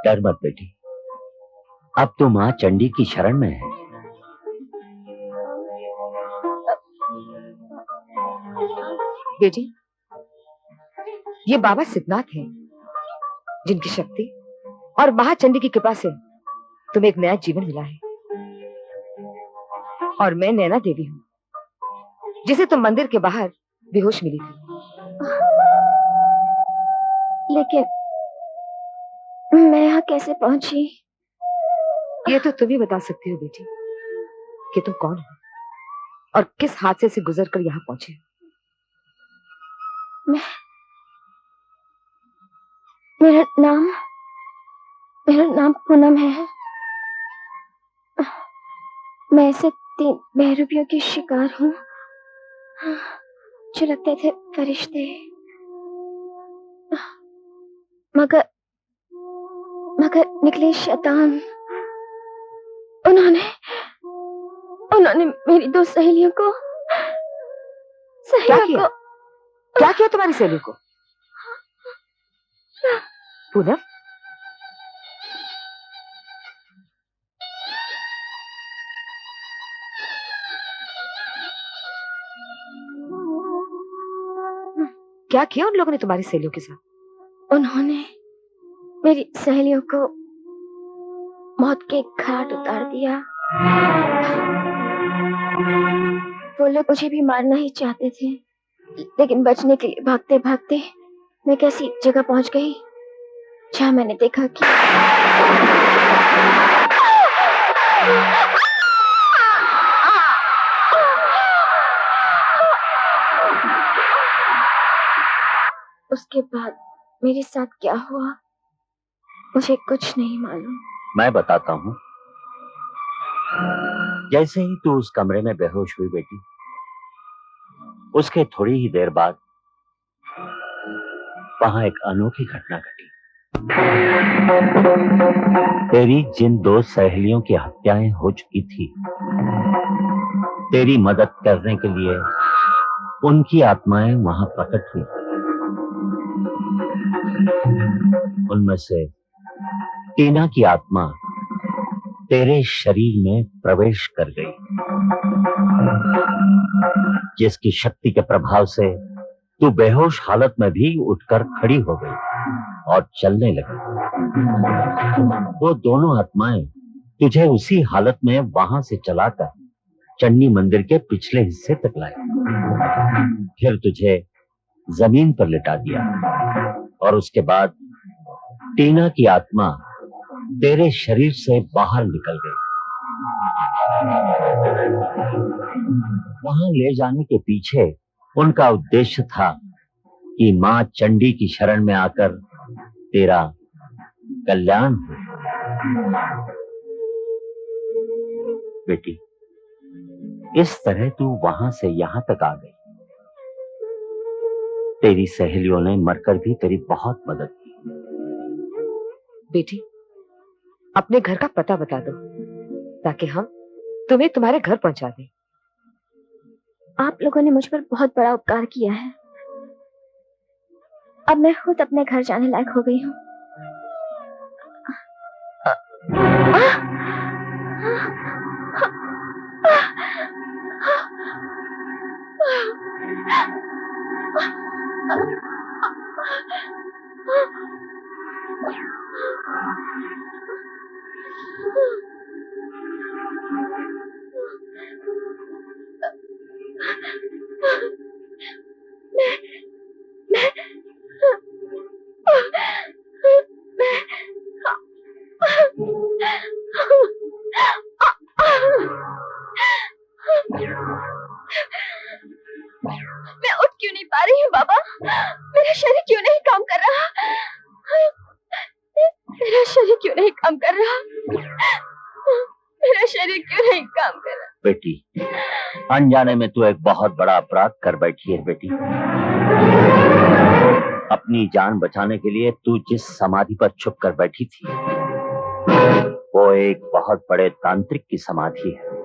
डर मत बेटी, अब तो मां चंडी की शरण में है। बेटी, ये बाबा सिद्धनाथ हैं, जिनकी शक्ति और महाचंडी की कृपा से तुम्हें एक नया जीवन मिला है। और मैं नैना देवी हूँ, जिसे तुम मंदिर के बाहर बेहोश मिली थी। लेकिन मैं यहाँ कैसे पहुंची? ये तो तुम ही बता सकती हो बेटी कि तुम कौन हो और किस हादसे से गुजरकर यहाँ पहुंचे। मेरा नाम पूनम है। मैं ऐसे 3 बेहरूपियों की शिकार हूँ, जो लगते थे फरिश्ते, मगर निकले शैतान। उन्होंने मेरी 2 सहेलियों को क्या किया तुम्हारी सहेली को? पूनम, क्या किया उन लोगों ने तुम्हारी सहेलियों के साथ? उन्होंने मेरी सहेलियों को मौत के घाट उतार दिया। वो लोग मुझे भी मारना ही चाहते थे, लेकिन बचने के लिए भागते भागते मैं कैसी जगह पहुंच गई, जहां मैंने देखा कि उसके बाद मेरे साथ क्या हुआ मुझे कुछ नहीं मालूम। मैं बताता हूँ। जैसे ही तू उस कमरे में बेहोश हुई बेटी, उसके थोड़ी ही देर बाद वहां एक अनोखी घटना घटी। तेरी जिन 2 सहेलियों की हत्याएं हो चुकी थी, तेरी मदद करने के लिए उनकी आत्माएं वहां प्रकट हुई। उनमें से टीना की आत्मा तेरे शरीर में प्रवेश कर गई, जिसकी शक्ति के प्रभाव से तू बेहोश हालत में भी उठकर खड़ी हो गई और चलने लगी। वो दोनों आत्माएं तुझे उसी हालत में वहां से चलाकर चंडी मंदिर के पिछले हिस्से तक लाई, फिर तुझे जमीन पर लिटा दिया और उसके बाद टीना की आत्मा तेरे शरीर से बाहर निकल गई। वहां ले जाने के पीछे उनका उद्देश्य था कि मां चंडी की शरण में आकर तेरा कल्याण हो। बेटी, इस तरह तू वहां से यहां तक आ गई। तेरी सहेलियों ने मरकर भी तेरी बहुत मदद की। बेटी, अपने घर का पता बता दो ताकि हम तुम्हें तुम्हारे घर पहुंचा दें। आप लोगों ने मुझ पर बहुत बड़ा उपकार किया है। अब मैं खुद अपने घर जाने लायक हो गई हूँ। मैं उठ क्यों नहीं पा रही हूँ बाबा? मेरा शरीर क्यों नहीं काम कर रहा? मेरा शरीर क्यों नहीं काम कर रहा? मेरा शरीर क्यों नहीं काम कर रहा? बेटी, अनजाने में तू एक बहुत बड़ा अपराध कर बैठी है बेटी। अपनी जान बचाने के लिए तू जिस समाधि पर छुप कर बैठी थी वो एक बहुत बड़े तांत्रिक की समाधि है।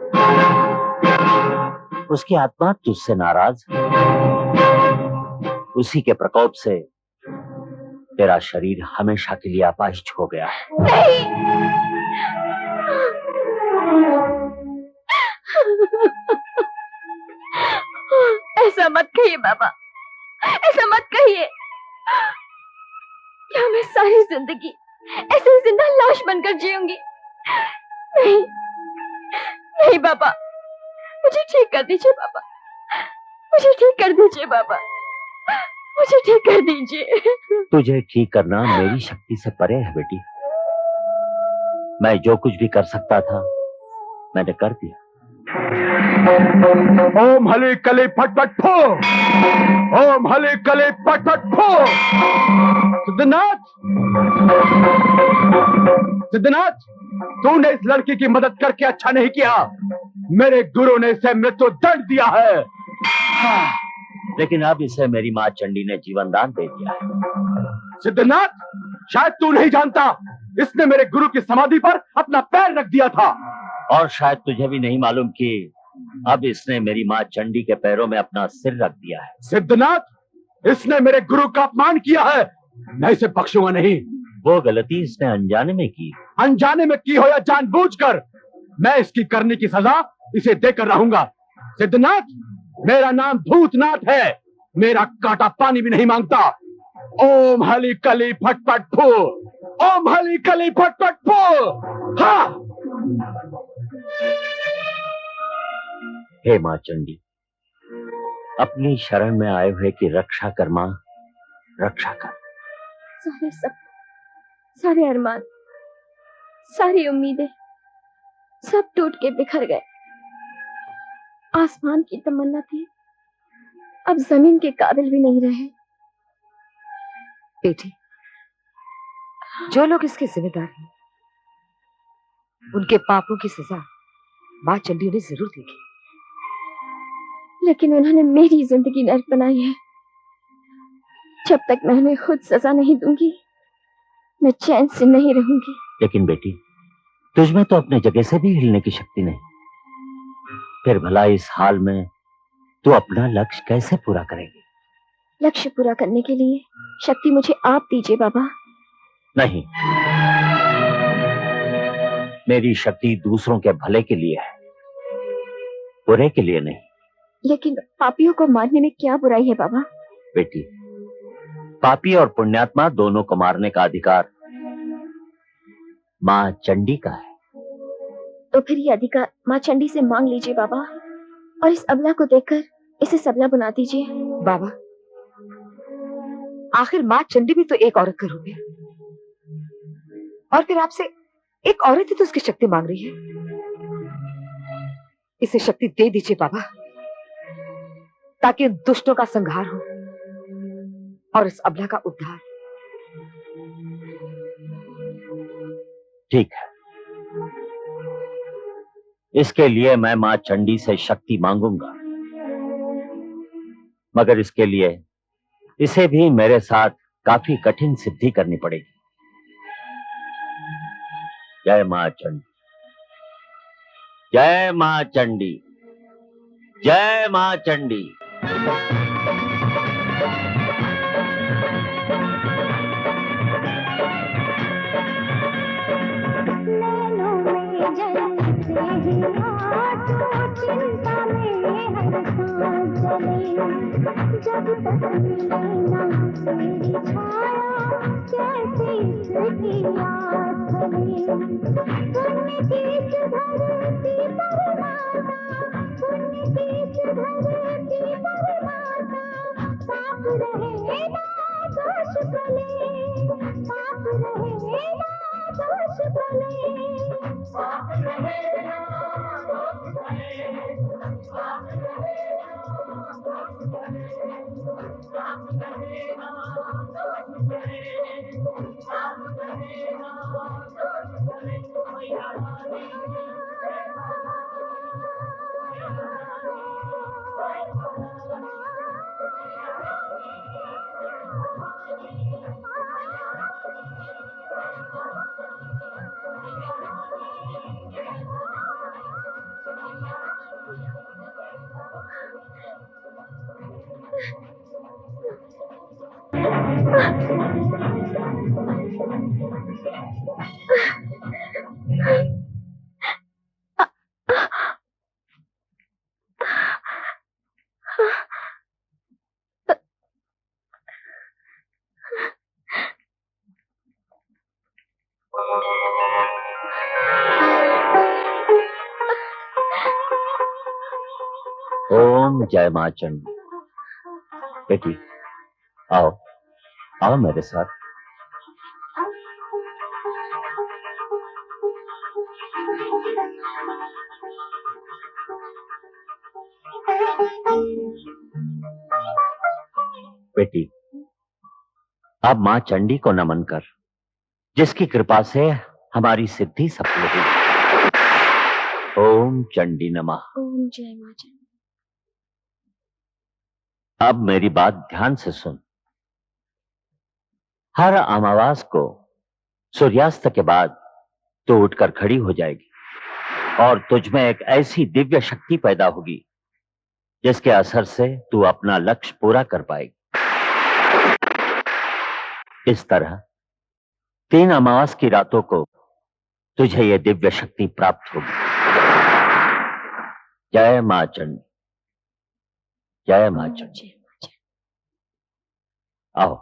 उसकी आत्मा तुझसे नाराज है। उसी के प्रकोप से तेरा शरीर हमेशा के लिए अपाहिज हो गया है। नहीं! ऐसा मत कहिए बाबा, ऐसा मत कहिए। क्या मैं सारी जिंदगी ऐसे जिंदा लाश बनकर जीऊंगी? नहीं, नहीं बाबा, मुझे ठीक कर दीजिए बाबा, मुझे ठीक कर दीजिए बाबा, मुझे ठीक कर दीजिए। तुझे ठीक करना मेरी शक्ति से परे है बेटी। मैं जो कुछ भी कर सकता था मैंने कर दिया। ओम हले कले फट फट फो, ओम हले कले फट फट फो। सिद्धनाथ, सिद्धनाथ, तूने इस लड़की की मदद करके अच्छा नहीं किया। मेरे गुरु ने इसे मृत्यु दंड दिया है। लेकिन अब इसे मेरी माँ चंडी ने जीवन दान दे दिया है। सिद्धनाथ, शायद तू नहीं जानता, इसने मेरे गुरु की समाधि पर अपना पैर रख दिया था। और शायद तुझे भी नहीं मालूम कि अब इसने मेरी माँ चंडी के पैरों में अपना सिर रख दिया है। सिद्धनाथ, इसने मेरे गुरु का अपमान किया है, मैं इसे बख्शूंगा नहीं। वो गलती इसने अनजाने में की। अनजाने में की हो या जानबूझकर, मैं इसकी करने की सजा इसे देकर रहूंगा। सिद्धनाथ, मेरा नाम भूतनाथ है, मेरा कांटा पानी भी नहीं मांगता। ओम हली कली फटफट फू, ओम हली कली फटफट फू। हाँ। हे माँ चंडी, अपनी शरण में आए हुए की रक्षा कर माँ, रक्षा कर। सारे सब, सारे अरमान, सारी उम्मीदें सब टूट के बिखर गए। आसमान की तमन्ना थी, अब जमीन के काबिल भी नहीं रहे। बेटी, जो लोग इसके जिम्मेदार हैं उनके पापों की सजा माँ चंडी ने जरूर देगी। लेकिन उन्होंने मेरी जिंदगी नर्क बनाई है। जब तक मैं उन्हें खुद सजा नहीं दूंगी मैं चैन से नहीं रहूंगी। लेकिन बेटी, तुझमें तो अपने जगह से भी हिलने की शक्ति नहीं, फिर भला इस हाल में तू अपना लक्ष्य कैसे पूरा करेगी? लक्ष्य पूरा करने के लिए शक्ति मुझे आप दीजिए बाबा। नहीं, मेरी शक्ति दूसरों के भले के लिए है, बुरे के लिए नहीं। लेकिन पापियों को मारने में क्या बुराई है बाबा? बेटी, पापी और पुण्यात्मा दोनों को मारने का अधिकार माँ चंडी का है। तो फिर ये अधिकार माँ चंडी से मांग लीजिए बाबा, और इस अबला को देखकर इसे सबला बना दीजिए। बाबा, आखिर माँ चंडी भी तो एक औरत का रूप है, और फिर आपसे एक औरत ही तो उसकी शक्ति मांग रही है। इसे शक्ति दे दीजिए बाबा, ताकि दुष्टों का संहार हो और इस अबला का उद्धार। ठीक है, इसके लिए मैं माँ चंडी से शक्ति मांगूंगा, मगर इसके लिए इसे भी मेरे साथ काफी कठिन सिद्धि करनी पड़ेगी। जय मां चंडी, जय मां चंडी, जय मां चंडी। जब तक मिले ना तेरी छाया कैसे इसकी याद भले पुण्य की इस धरती पर माता पुण्य की इस धरती पर माता पाप रहे ना दोष भले पाप रहे ना दोष भले पाप रहे ना दोष भले पाप रहे ओम जय मां चंडी। बेटी आओ आओ मेरे साथ। बेटी अब मां चंडी को नमन कर, जिसकी कृपा से हमारी सिद्धि सफल हुई। ओम चंडी नमः। ओम जय मां चंडी। अब मेरी बात ध्यान से सुन। हर अमावास को सूर्यास्त के बाद तू उठकर खड़ी हो जाएगी और तुझ में एक ऐसी दिव्य शक्ति पैदा होगी जिसके असर से तू अपना लक्ष्य पूरा कर पाएगी। इस तरह 3 अमावास की रातों को तुझे यह दिव्य शक्ति प्राप्त होगी। जय मां चंडी, जय मां चंडी। आओ।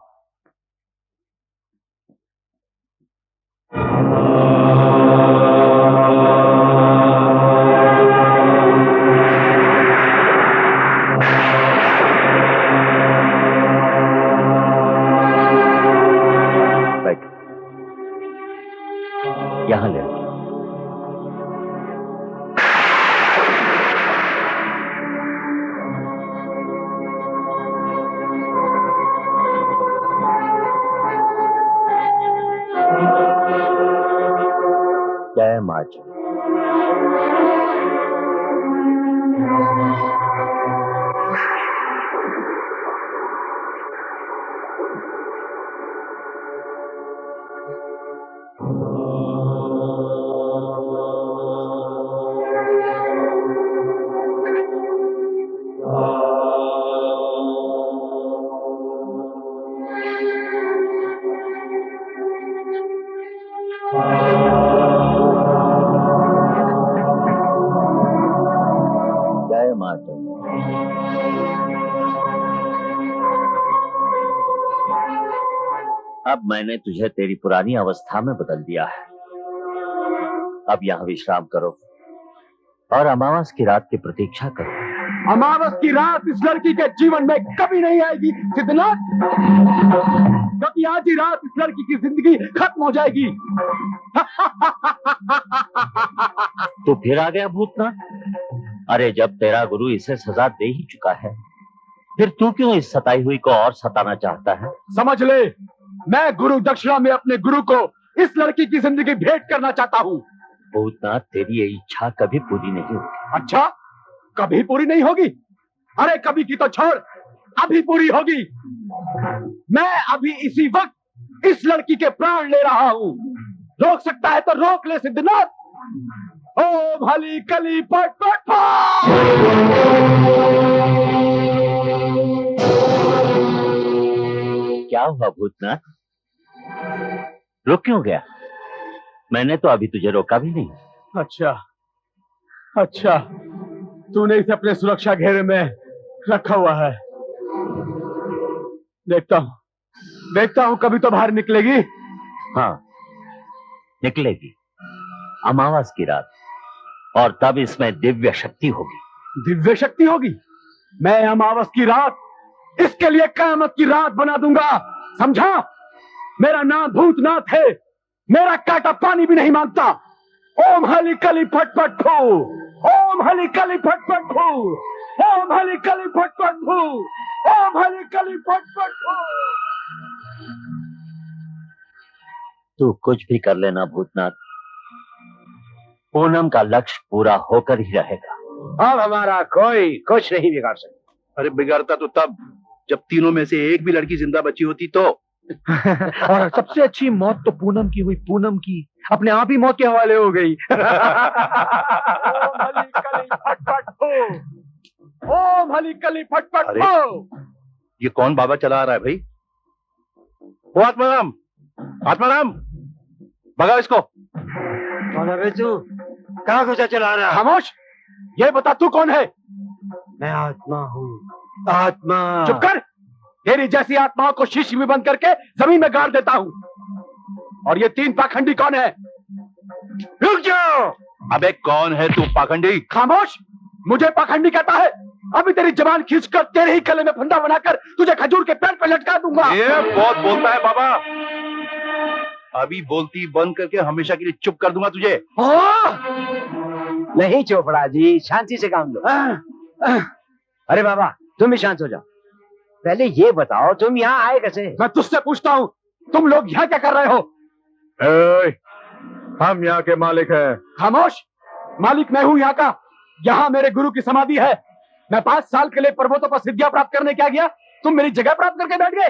बैठो, यहां ले। जय मां चंडी। जय मां चंडी। अब मैंने तुझे तेरी पुरानी अवस्था में बदल दिया है। अब यहाँ विश्राम करो और अमावस की रात की प्रतीक्षा करो। अमावस की रात इस लड़की के जीवन में कभी नहीं आएगी सिद्धनाथ, क्योंकि आज ही रात इस लड़की की जिंदगी खत्म हो जाएगी। तू फिर आ गया भूतनाथ। अरे जब तेरा गुरु इसे सजा दे ही चुका है, फिर तू क्यों इस सताई हुई को और सताना चाहता है? समझ ले, मैं गुरु दक्षिणा में अपने गुरु को इस लड़की की जिंदगी भेंट करना चाहता हूँ। भूतनाथ, तेरी ये इच्छा कभी पूरी नहीं होगी। अच्छा, कभी पूरी नहीं होगी? अरे कभी की तो छोड़, अभी पूरी होगी। मैं अभी इसी वक्त इस लड़की के प्राण ले रहा हूँ। रोक सकता है तो रोक ले सिद्धनाथ। ओम हली कली पट पट पट। क्या हुआ भूतनाथ? रुक क्यों गया? मैंने तो अभी तुझे रोका भी नहीं। अच्छा अच्छा, तूने इसे अपने सुरक्षा घेरे में रखा हुआ है। देखता हूं कभी तो बाहर निकलेगी। हाँ, निकलेगी अमावस की रात, और तब इसमें दिव्य शक्ति होगी। दिव्य शक्ति होगी? मैं अमावस की रात इसके लिए कयामत की रात बना दूंगा, समझा? मेरा नाम भूतनाथ है, मेरा कांटा पानी भी नहीं मांगता। ओम हली कली फट फट फू, ओम हली कली फट फट फू, ओम हली कली फट फट फू, ओम हली कली फट फट फू। तू कुछ भी कर लेना भूतनाथ, पूनम का लक्ष्य पूरा होकर ही रहेगा। अब हमारा कोई कुछ नहीं बिगाड़ सकता। अरे बिगाड़ता तो तब जब तीनों में से एक भी लड़की जिंदा बची होती तो। और सबसे अच्छी मौत तो पूनम की हुई। पूनम की अपने आप ही मौत के हवाले हो गई। ओम हली कली फट फट अरे, फू। ये कौन बाबा चला आ रहा है भाई? वो आत्माराम, आत्माराम, भगाओ इसको। कौन है बे तू? कहाँ घुसा चला रहा है? खामोश, ये बता तू कौन है? मैं आत्मा हूँ, आत्मा। चुप कर। तेरी जैसी आत्माओं को शीशी में बंद करके जमीन में गाड़ देता हूँ। और ये तीन पाखंडी कौन है? रुक जाओ। अबे कौन है तू पाखंडी? खामोश, मुझे पाखंडी कहता है? अभी तेरी जबान खींचकर तेरे ही गले में फंदा बनाकर तुझे खजूर के पेड़ पर लटका दूंगा। ये बहुत बोलता है बाबा। अभी बोलती बंद करके हमेशा के लिए चुप कर दूंगा तुझे। नहीं चोपड़ा जी, शांति से काम लो। अरे बाबा, तुम भी शांत हो जाओ। पहले ये बताओ तुम यहाँ आए कैसे? मैं तुझसे पूछता हूँ, तुम लोग यहाँ क्या कर रहे हो? हम यहाँ के मालिक हैं। खामोश, मालिक मैं हूँ यहाँ का। यहाँ मेरे गुरु की समाधि है। मैं 5 साल के लिए पर्वतों पर सिद्धियां प्राप्त करने क्या गया, तुम मेरी जगह प्राप्त करके बैठ गए।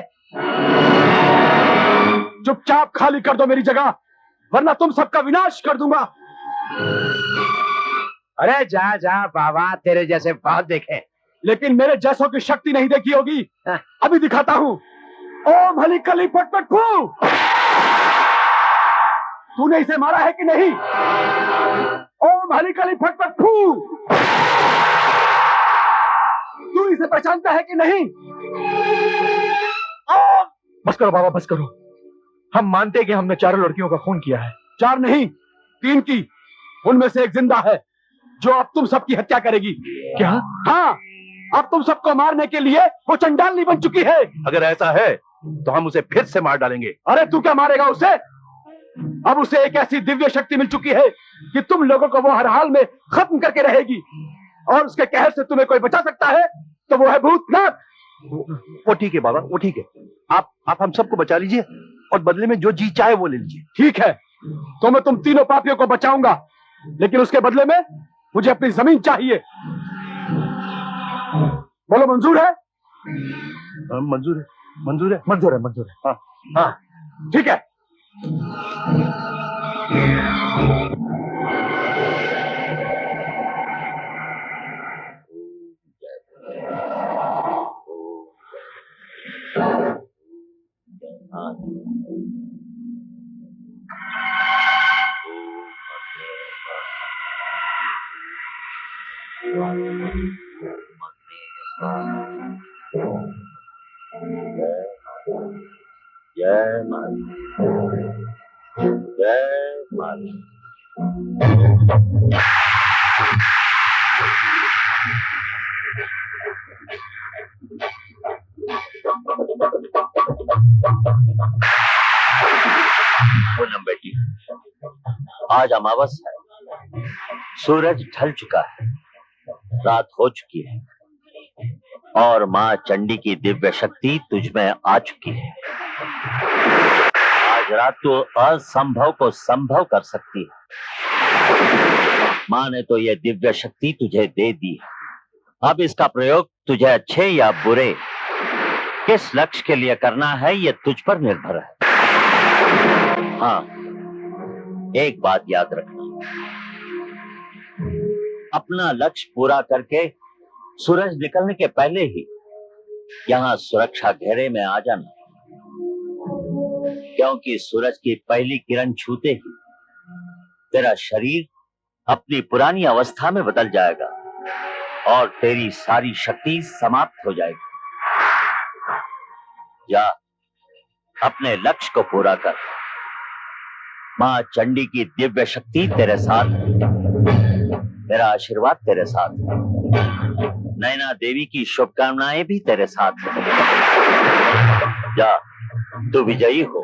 चुपचाप खाली कर दो मेरी जगह, वरना तुम सबका विनाश कर दूंगा। अरे जा जा बाबा, तेरे जैसे बहुत देखे, लेकिन मेरे जैसों की शक्ति नहीं देखी होगी। अभी दिखाता हूँ। ओम हली कली पट पट फू। तूने इसे मारा है कि नहीं? ओम हली कली फट पट फू। तू इसे पहचानता है कि नहीं? बस करो बाबा, बस करो। हम मानते हैं कि हमने 4 लड़कियों का खून किया है। 4 नहीं, 3 की। उनमें से एक जिंदा है जो अब तुम सबकी हत्या करेगी। क्या? हाँ, अब तुम सबको मारने के लिए वो चंडालनी बन चुकी है। अगर ऐसा है तो हम उसे फिर से मार डालेंगे। अरे तू क्या मारेगा उसे? अब उसे एक ऐसी दिव्य शक्ति मिल चुकी है कि तुम लोगों को वो हर हाल में खत्म करके रहेगी। और उसके कहर से तुम्हें कोई बचा सकता है तो वो है भूतनाथ। वो ठीक है बाबा, वो ठीक है। आप हम सबको बचा लीजिए और बदले में जो जी चाहे वो ले लीजिए। ठीक है, तो मैं तुम तीनों पापियों को बचाऊंगा, लेकिन उसके बदले में मुझे अपनी जमीन चाहिए। बोलो मंजूर है? मंजूर है, मंजूर है, मंजूर है, मंजूर है। हाँ हाँ ठीक है। जय माता, जय माता। पूनम बेटी, आज अमावस है, सूरज ढल चुका है, रात हो चुकी है और माँ चंडी की दिव्य शक्ति तुझ में आ चुकी है। आज रात तू असंभव को संभव कर सकती है। माँ ने तो ये दिव्य शक्ति तुझे दे दी है। अब इसका प्रयोग तुझे अच्छे या बुरे किस लक्ष्य के लिए करना है ये तुझ पर निर्भर है। हाँ, एक बात याद रखना, अपना लक्ष्य पूरा करके सूरज निकलने के पहले ही यहाँ सुरक्षा घेरे में आ जाना, क्योंकि सूरज की पहली किरण छूते ही तेरा शरीर अपनी पुरानी अवस्था में बदल जाएगा और तेरी सारी शक्ति समाप्त हो जाएगी। जा अपने लक्ष्य को पूरा कर। मां चंडी की दिव्य शक्ति तेरे साथ, मेरा आशीर्वाद तेरे साथ, नैना देवी की शुभकामनाएं भी तेरे साथ। जा, तू विजयी हो।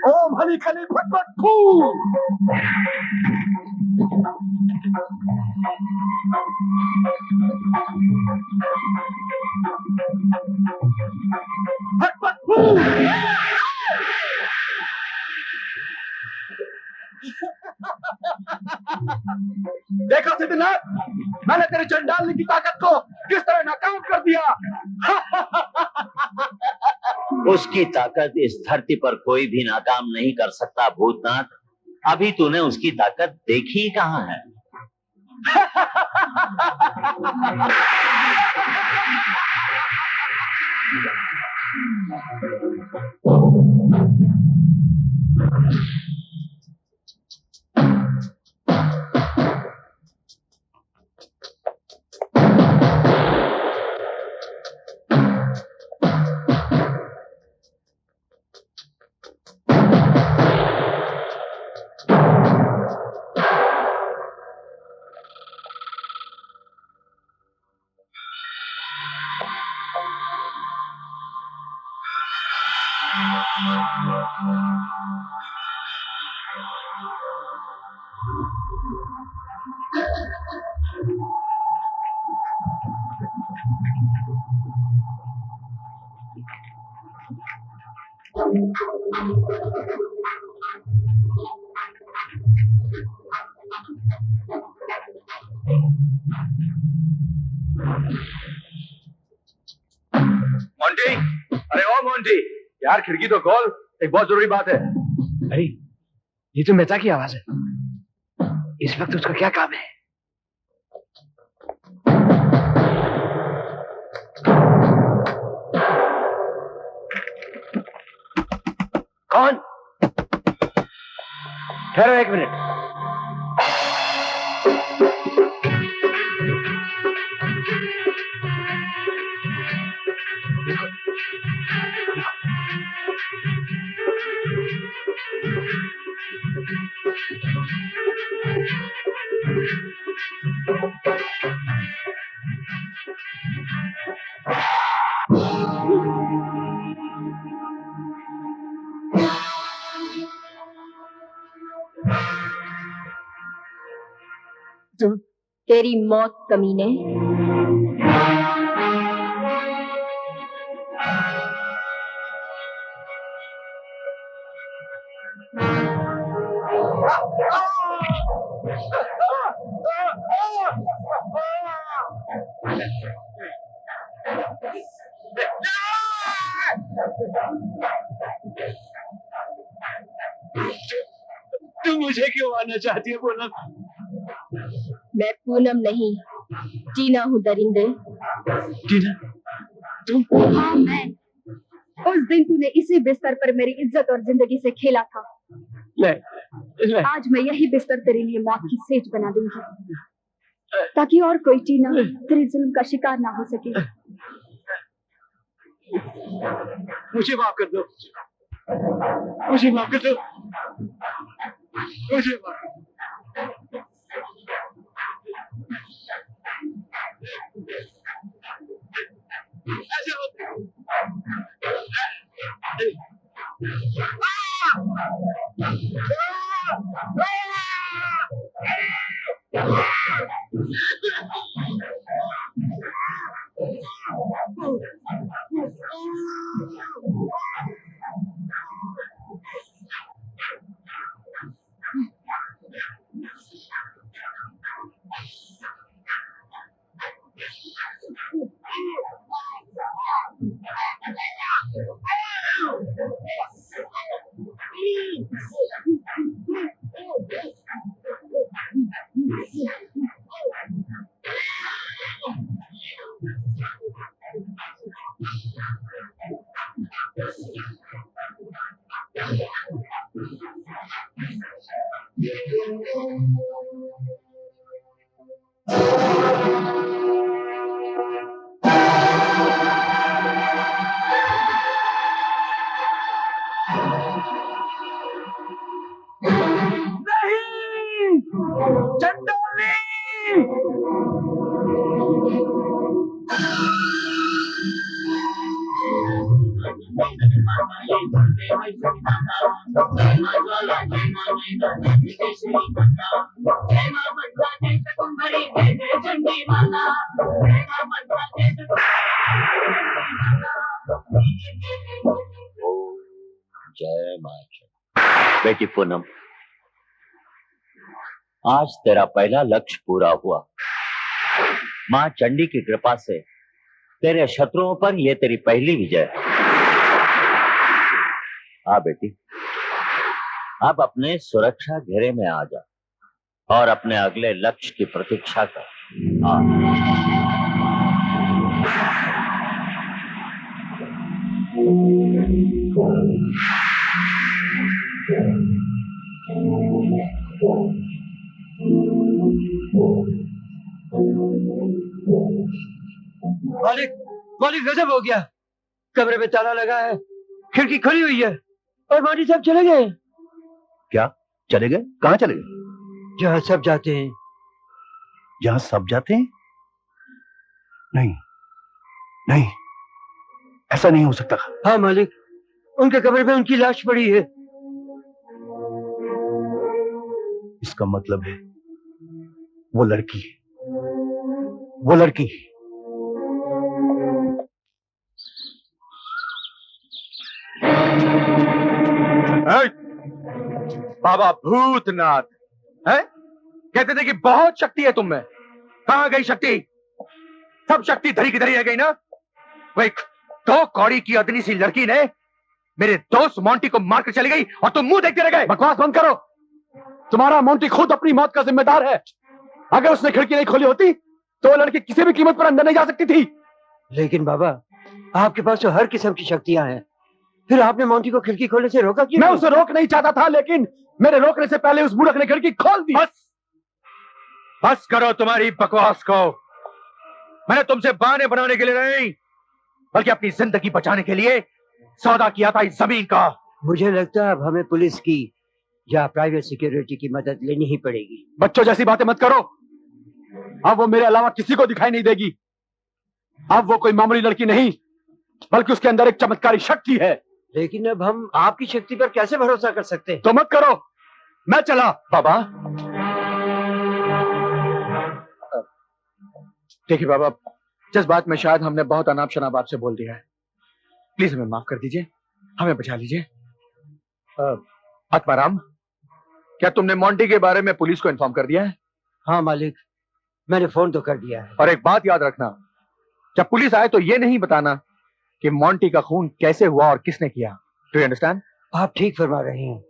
ओम हनी खनी फट फट फू। फट फट फू। देखा सिद्धनाथ, मैंने तेरे चंडालनी की ताकत को किस तरह नाकाम कर दिया। उसकी ताकत इस धरती पर कोई भी नाकाम नहीं कर सकता भूतनाथ। अभी तूने उसकी ताकत देखी ही कहाँ है? मोंटी, अरे ओ मोंटी, यार खिड़की तो खोल, एक बहुत जरूरी बात है। अरे ये तो मेहता की आवाज है। इस वक्त उसका क्या काम है? कौन? ठहरो एक मिनट। तेरी मौत कमीने। तुम मुझे क्यों आना चाहती है पूनम? मैं पूनम नहीं, टीना हूँ दरिंदे। टीना, तुम? हाँ मैं। उस दिन तूने इसी बिस्तर पर मेरी इज्जत और जिंदगी से खेला था। ले। आज मैं यही बिस्तर तेरे लिए मौत की सेज बना दूंगी, ताकि और कोई टीना तेरे जुल्म का शिकार ना हो सके। मुझे माफ कर दो, मुझे माफ कर दो, मुझे माफ कर दो। जय मां चंडी। बेटी पूनम, आज तेरा पहला लक्ष्य पूरा हुआ। मां चंडी की कृपा से तेरे शत्रुओं पर यह तेरी पहली विजय। हाँ बेटी, अब अपने सुरक्षा घेरे में आ जा और अपने अगले लक्ष्य की प्रतीक्षा कर। हाँ। मालिक, मालिक गजब हो गया। कमरे में ताला लगा है, खिड़की खुली हुई है और माली साहब चले गए। क्या चले गए? कहाँ चले गए? जहाँ सब जाते हैं। जहाँ सब जाते हैं? नहीं नहीं, ऐसा नहीं हो सकता। हाँ मालिक, उनके कमरे में उनकी लाश पड़ी है। इसका मतलब है वो लड़की, वो लड़की। बाबा भूतनाथ है, कहते थे कि बहुत शक्ति है तुम में। कहां गई शक्ति? सब शक्ति धरी की धरी रह गई ना। वही दो कौड़ी की अदनी सी लड़की ने मेरे दोस्त मोंटी को मारकर चली गई और तुम मुंह देखते रह गए। बकवास बंद करो। तुम्हारा मोंटी खुद अपनी मौत का जिम्मेदार है। अगर उसने खिड़की नहीं खोली होती तो वो लड़की किसी भी कीमत पर अंदर नहीं जा सकती थी। लेकिन बाबा, आपके पास तो हर किस्म की शक्तियां हैं, फिर आपने मोंटी को खिड़की खोलने से रोका क्यों? मैं उसे रोक नहीं चाहता था, लेकिन मेरे रोकने से पहले उस बूढ़क ने खिड़की खोल दी। बस करो तुम्हारी बकवास को। मैंने तुमसे बहाने बनाने के लिए नहीं, बल्कि अपनी जिंदगी बचाने के लिए सौदा किया था इस जमीन का। मुझे लगता है अब हमें पुलिस की या प्राइवेट सिक्योरिटी की मदद लेनी ही पड़ेगी। बच्चों जैसी बातें मत करो। अब वो मेरे अलावा किसी को दिखाई नहीं देगी। अब वो कोई मामूली लड़की नहीं, बल्कि उसके अंदर एक चमत्कारी शक्ति है। लेकिन अब हम आपकी शक्ति पर कैसे भरोसा कर सकते हैं? तो मत करो, मैं चला। बाबा देखिए बाबा, जिस बात में शायद हमने बहुत अनाप शनाप आपसे बोल दिया है, प्लीज हमें माफ कर दीजिए, हमें बचा लीजिए। आत्माराम, क्या तुमने मोंटी के बारे में पुलिस को इन्फॉर्म कर दिया है? हाँ मालिक, मैंने फोन तो कर दिया है। और एक बात याद रखना, जब पुलिस आए तो ये नहीं बताना कि मोंटी का खून कैसे हुआ और किसने किया। Do you understand? आप ठीक फरमा रहे हैं।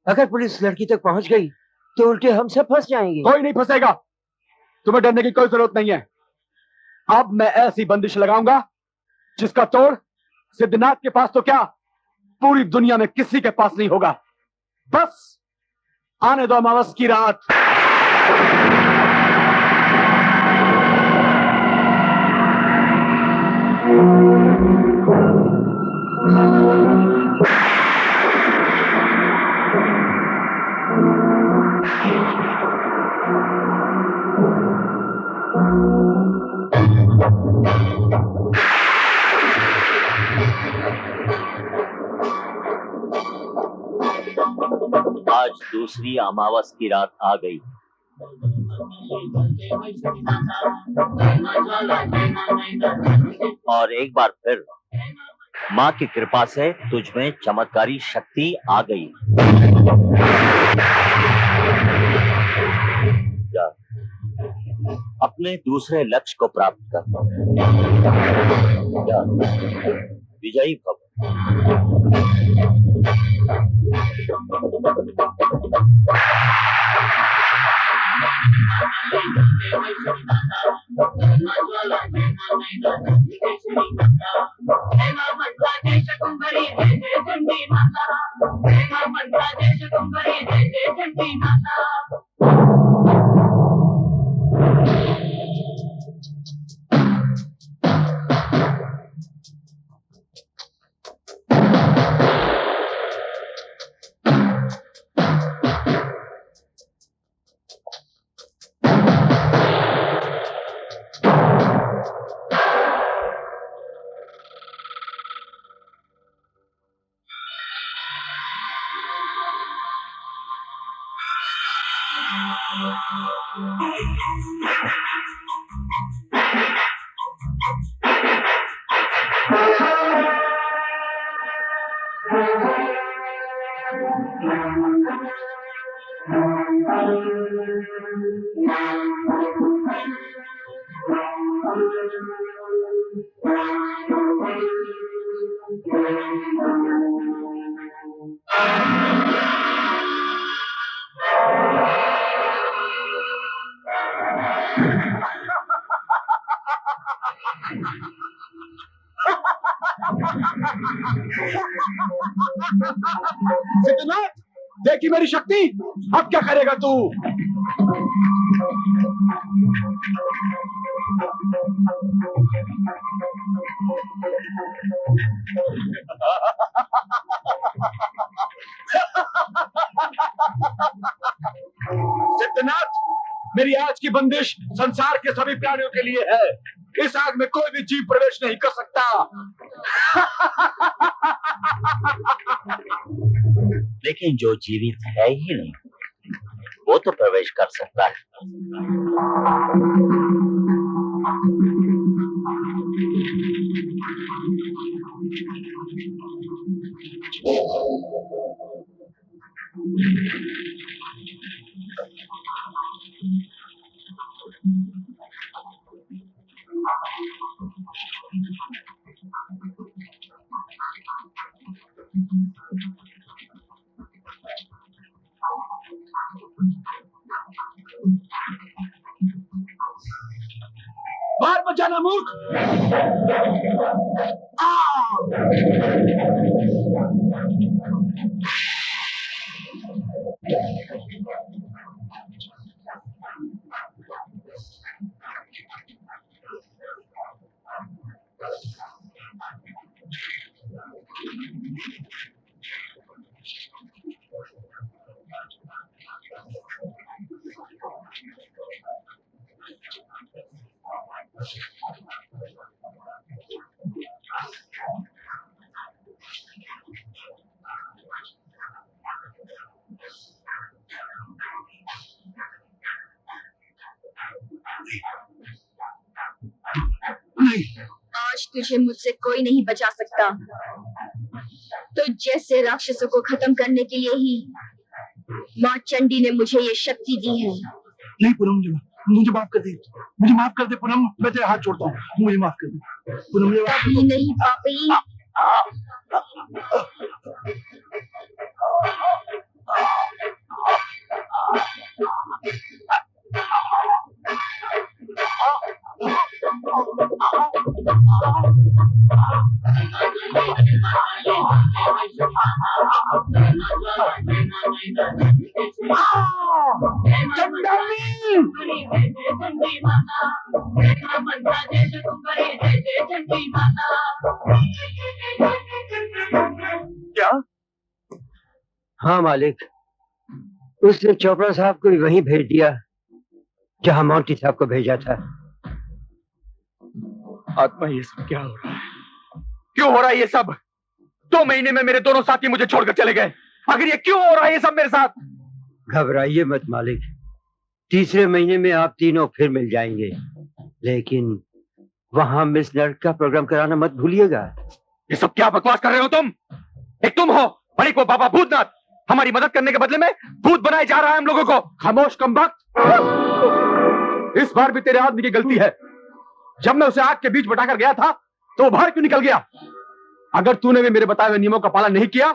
अगर पुलिस लड़की तक पहुंच गई तो उल्टे हम सब फंस जाएंगे। कोई नहीं फंसेगा, तुम्हें डरने की कोई जरूरत नहीं है। अब मैं ऐसी बंदिश लगाऊंगा जिसका तोड़ सिद्धनाथ के पास तो क्या, पूरी दुनिया में किसी के पास नहीं होगा। बस आने दो अमावस की रात। आज दूसरी अमावस की रात आ गई। और एक बार फिर माँ की कृपा से तुझ में चमत्कारी शक्ति आ गई। जा, अपने दूसरे लक्ष्य को प्राप्त कर। जा, विजयी भव। माता करे जय जय चंडी माता। सिद्धनाथ, देखी मेरी शक्ति, अब क्या करेगा तू? सिद्धनाथ, मेरी आज की बंदिश संसार के सभी प्राणियों के लिए है। इस आग में कोई भी जीव प्रवेश नहीं कर सकता। लेकिन जो जीवित है ही नहीं, वो तो प्रवेश कर सकता है। बाहर मत जाना मूर्ख। आज तुझे मुझसे कोई नहीं बचा सकता। तो जैसे राक्षसों को खत्म करने के लिए ही माँ चंडी ने मुझे ये शक्ति दी है। नहीं पूनम, मुझे माफ कर दे, मुझे माफ कर दे पूनम, मैं तेरे हाथ जोड़ता हूँ, मुझे माफ कर दे पूनम, मुझे माफ कर दे। कभी नहीं पापी। क्या? हाँ मालिक, उसने चोपड़ा साहब को भी वहीं भेज दिया जहां मोंटी साहब को भेजा था। आत्मा, ये सब क्या हो रहा है? क्यों हो रहा है ये सब? 2 महीने में मेरे दोनों साथी मुझे छोड़कर चले गए। आखिर ये क्यों हो रहा है ये सब मेरे साथ? घबराइए मत मालिक, 3रे महीने में आप तीनों फिर मिल जाएंगे। लेकिन वहां मिस नर्क का प्रोग्राम कराना मत भूलिएगा। ये सब क्या बकवास कर रहे हो तुम? एक तुम हो बड़ी को बाबा भूतनाथ, हमारी मदद करने के बदले में भूत बनाए जा रहा है हम लोगों को। खामोश कमबख्त, इस बार भी तेरे आदमी की गलती है। जब मैं उसे आग के बीच बटाकर गया था तो वो बाहर क्यों निकल गया? अगर तूने भी मेरे बताए हुए नियमों का पालन नहीं किया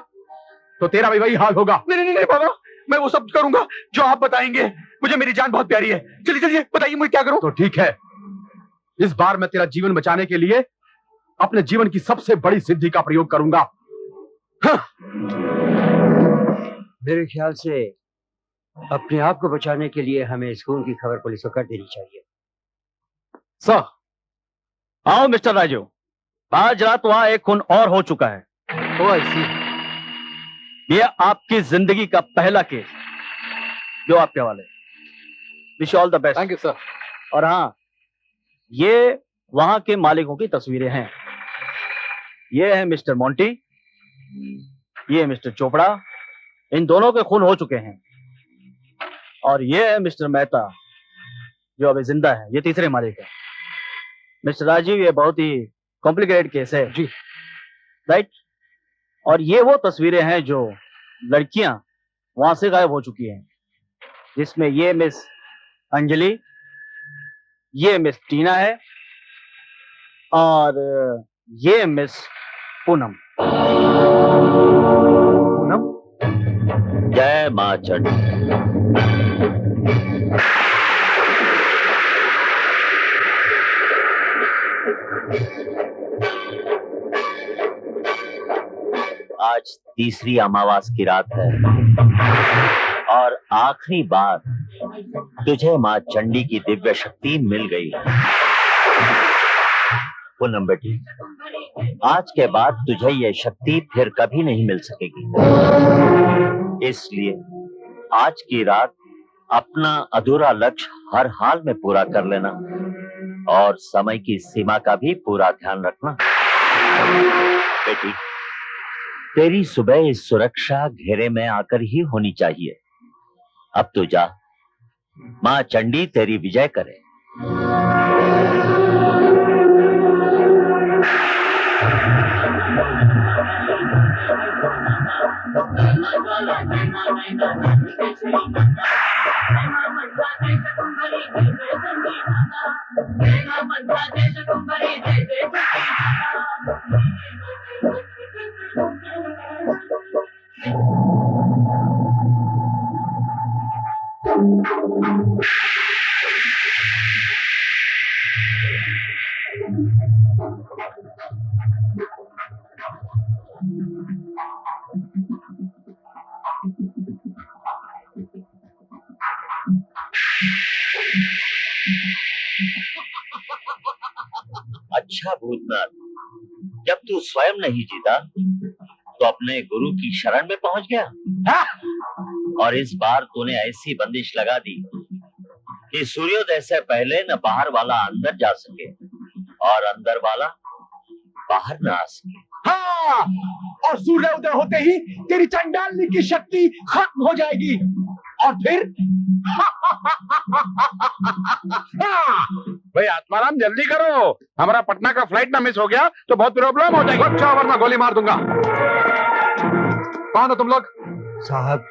तो तेरा भी वही हाल होगा। नहीं नहीं नहीं बाबा, मैं वो सब करूंगा जो आप बताएंगे। मुझे मेरी जान बहुत प्यारी है। चलिए चलिए बताइए मुझे क्या करूं? तो ठीक है, इस बार मैं तेरा जीवन बचाने के लिए अपने जीवन की सबसे बड़ी सिद्धि का प्रयोग करूंगा। हाँ। मेरे ख्याल से अपने आप को बचाने के लिए हमें इस खून की खबर पुलिस को कर देनी चाहिए। सर, आओ मिस्टर राजू, आज रात वहां एक खून और हो चुका है। ओ आई सी। ये आपकी जिंदगी का पहला केस जो आपके हवाले। Wish all the best. Thank you sir. और हाँ, ये वहां के मालिकों की तस्वीरें हैं। ये है मिस्टर मोंटी, ये है मिस्टर चोपड़ा, इन दोनों के खून हो चुके हैं। और ये है मिस्टर मेहता जो अभी जिंदा है, ये तीसरे मालिक है। मिस्टर राजीव, ये बहुत ही कॉम्प्लिकेटेड केस है जी, राइट। और ये वो तस्वीरें हैं जो लड़कियां वहां से गायब हो चुकी हैं, जिसमें ये मिस अंजलि, ये मिस टीना है और ये मिस पूनम। पूनम? जय मां चंडी। आज तीसरी अमावास की रात है और आखिरी बार तुझे मां चंडी की दिव्य शक्ति मिल गई है। पूनम बेटी, आज के बाद तुझे यह शक्ति फिर कभी नहीं मिल सकेगी। इसलिए आज की रात अपना अधूरा लक्ष्य हर हाल में पूरा कर लेना और समय की सीमा का भी पूरा ध्यान रखना। बेटी, तेरी सुबह इस सुरक्षा घेरे में आकर ही होनी चाहिए। अब तू जा, मां चंडी तेरी विजय करे। अच्छा भूतनाथ, जब तू स्वयं नहीं जीता तो अपने गुरु की शरण में पहुंच गया। और इस बार तूने ऐसी बंदिश लगा दी कि सूर्योदय से पहले न बाहर वाला अंदर जा सके और अंदर वाला बाहर न आ सके। हाँ, और सूर्योदय होते ही तेरी चंडालनी की शक्ति खत्म हो जाएगी और फिर भाई आत्माराम, जल्दी करो, हमारा पटना का फ्लाइट ना मिस हो गया तो बहुत प्रॉब्लम हो जाएगी। अच्छा, वरना गोली मार दूंगा। कौन हो तुम लोग? साहब,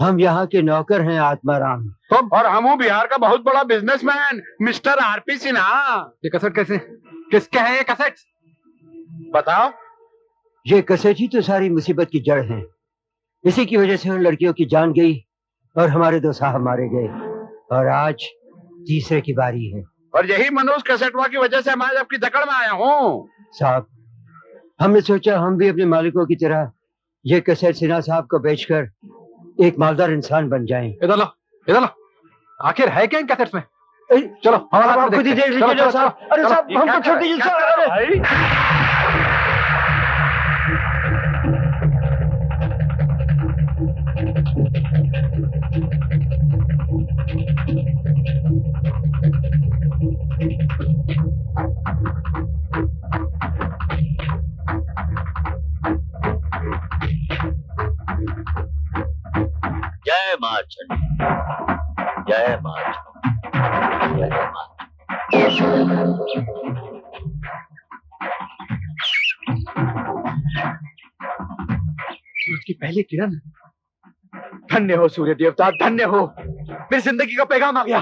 हम यहाँ के नौकर हैं आत्माराम। तुम? और हम हूँ बिहार का बहुत बड़ा बिजनेसमैन मिस्टर आरपी सिन्हा। ये कैसेट कैसे, किसके हैं ये कैसेट? बताओ। ये कैसेट ही तो सारी मुसीबत की जड़ है। इसी की वजह से उन लड़कियों की जान गई और हमारे दो साहब मारे गए और आज तीसरे की बारी है। और यही मनोज कैसेटवा की वजह से मैं आपकी जकड़ में आया हूँ। साहब, हमने सोचा हम भी अपने मालिकों की तरह ये कैसेट सिन्हा साहब को बेचकर एक मालदार इंसान बन जाएं। इधर लो, इधर लो। आखिर है क्या इन कैसेट्स में? चलो हमारा खुद ही देख लीजिए साहब। अरे साहब, हमको छोड़ दीजिए। जय मां चंडी, जय मां चंडी, जय मां। सूरज की पहली किरण। धन्य हो सूर्य देवता, धन्य हो। मेरी जिंदगी का पैगाम आ गया।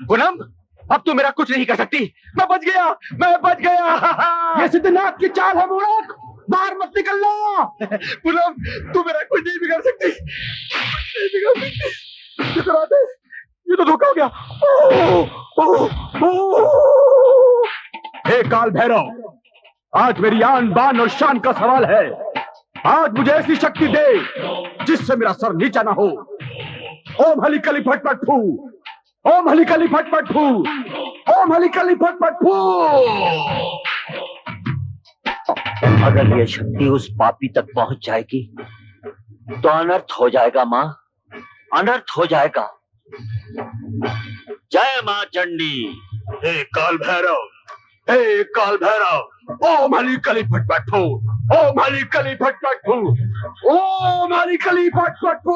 पूनम, अब तू मेरा कुछ नहीं कर सकती। मैं बच गया, मैं बच गया। ये सिद्धनाथ की चाल है मूर्ख, बाहर मत निकलना। पूनम, तू मेरा कुछ नहीं बिगाड़ सकती, नहीं बिगाड़ सकती। ये तो धोखा हो गया। हे काल भैरव, आज मेरी आन बान और शान का सवाल है। आज मुझे ऐसी शक्ति दे जिससे मेरा सर नीचा ना हो। ओम हली कली फट फट फू, ओम हली कली फट फट फू, ओम हली कली फट फट फू। अगर ये शक्ति उस पापी तक पहुंच जाएगी तो अनर्थ हो जाएगा माँ, अनर्थ हो जाएगा। जय माँ चंडी। हे काल भैरव, हे काल भैरव, ओम हली कली फट फट फू, ओम हली कली फट फट फू, ओम हली कली फट फट फू।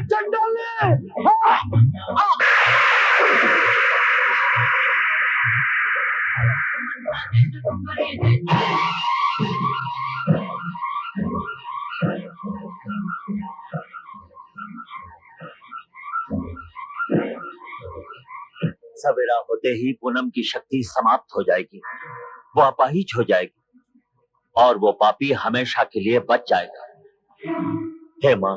चंडाले सवेरा होते ही पूनम की शक्ति समाप्त हो जाएगी, वो अपाहिज हो जाएगी और वो पापी हमेशा के लिए बच जाएगा। हे माँ,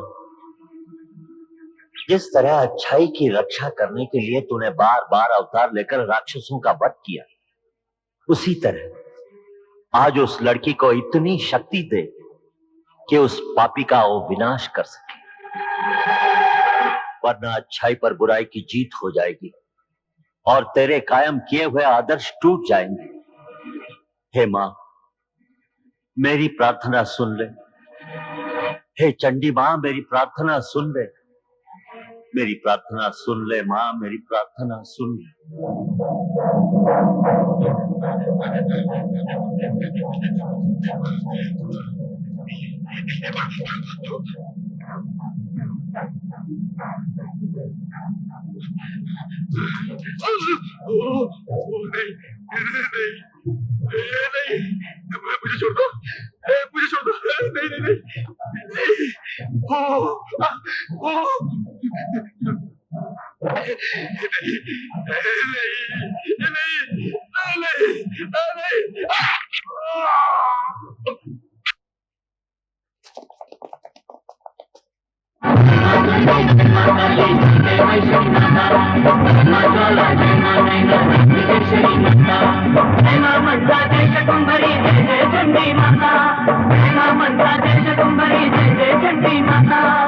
जिस तरह अच्छाई की रक्षा करने के लिए तूने बार बार अवतार लेकर राक्षसों का वध किया, उसी तरह आज उस लड़की को इतनी शक्ति दे कि उस पापी का वो विनाश कर सके, वरना अच्छाई पर बुराई की जीत हो जाएगी और तेरे कायम किए हुए आदर्श टूट जाएंगे। हे माँ, मेरी प्रार्थना सुन ले। हे चंडी माँ, मेरी प्रार्थना सुन ले, मेरी प्रार्थना सुन ले माँ, मेरी प्रार्थना सुन ले। नहीं, मुझे छोड़ दो, मुझे छोड़ दो। नहीं नहीं माता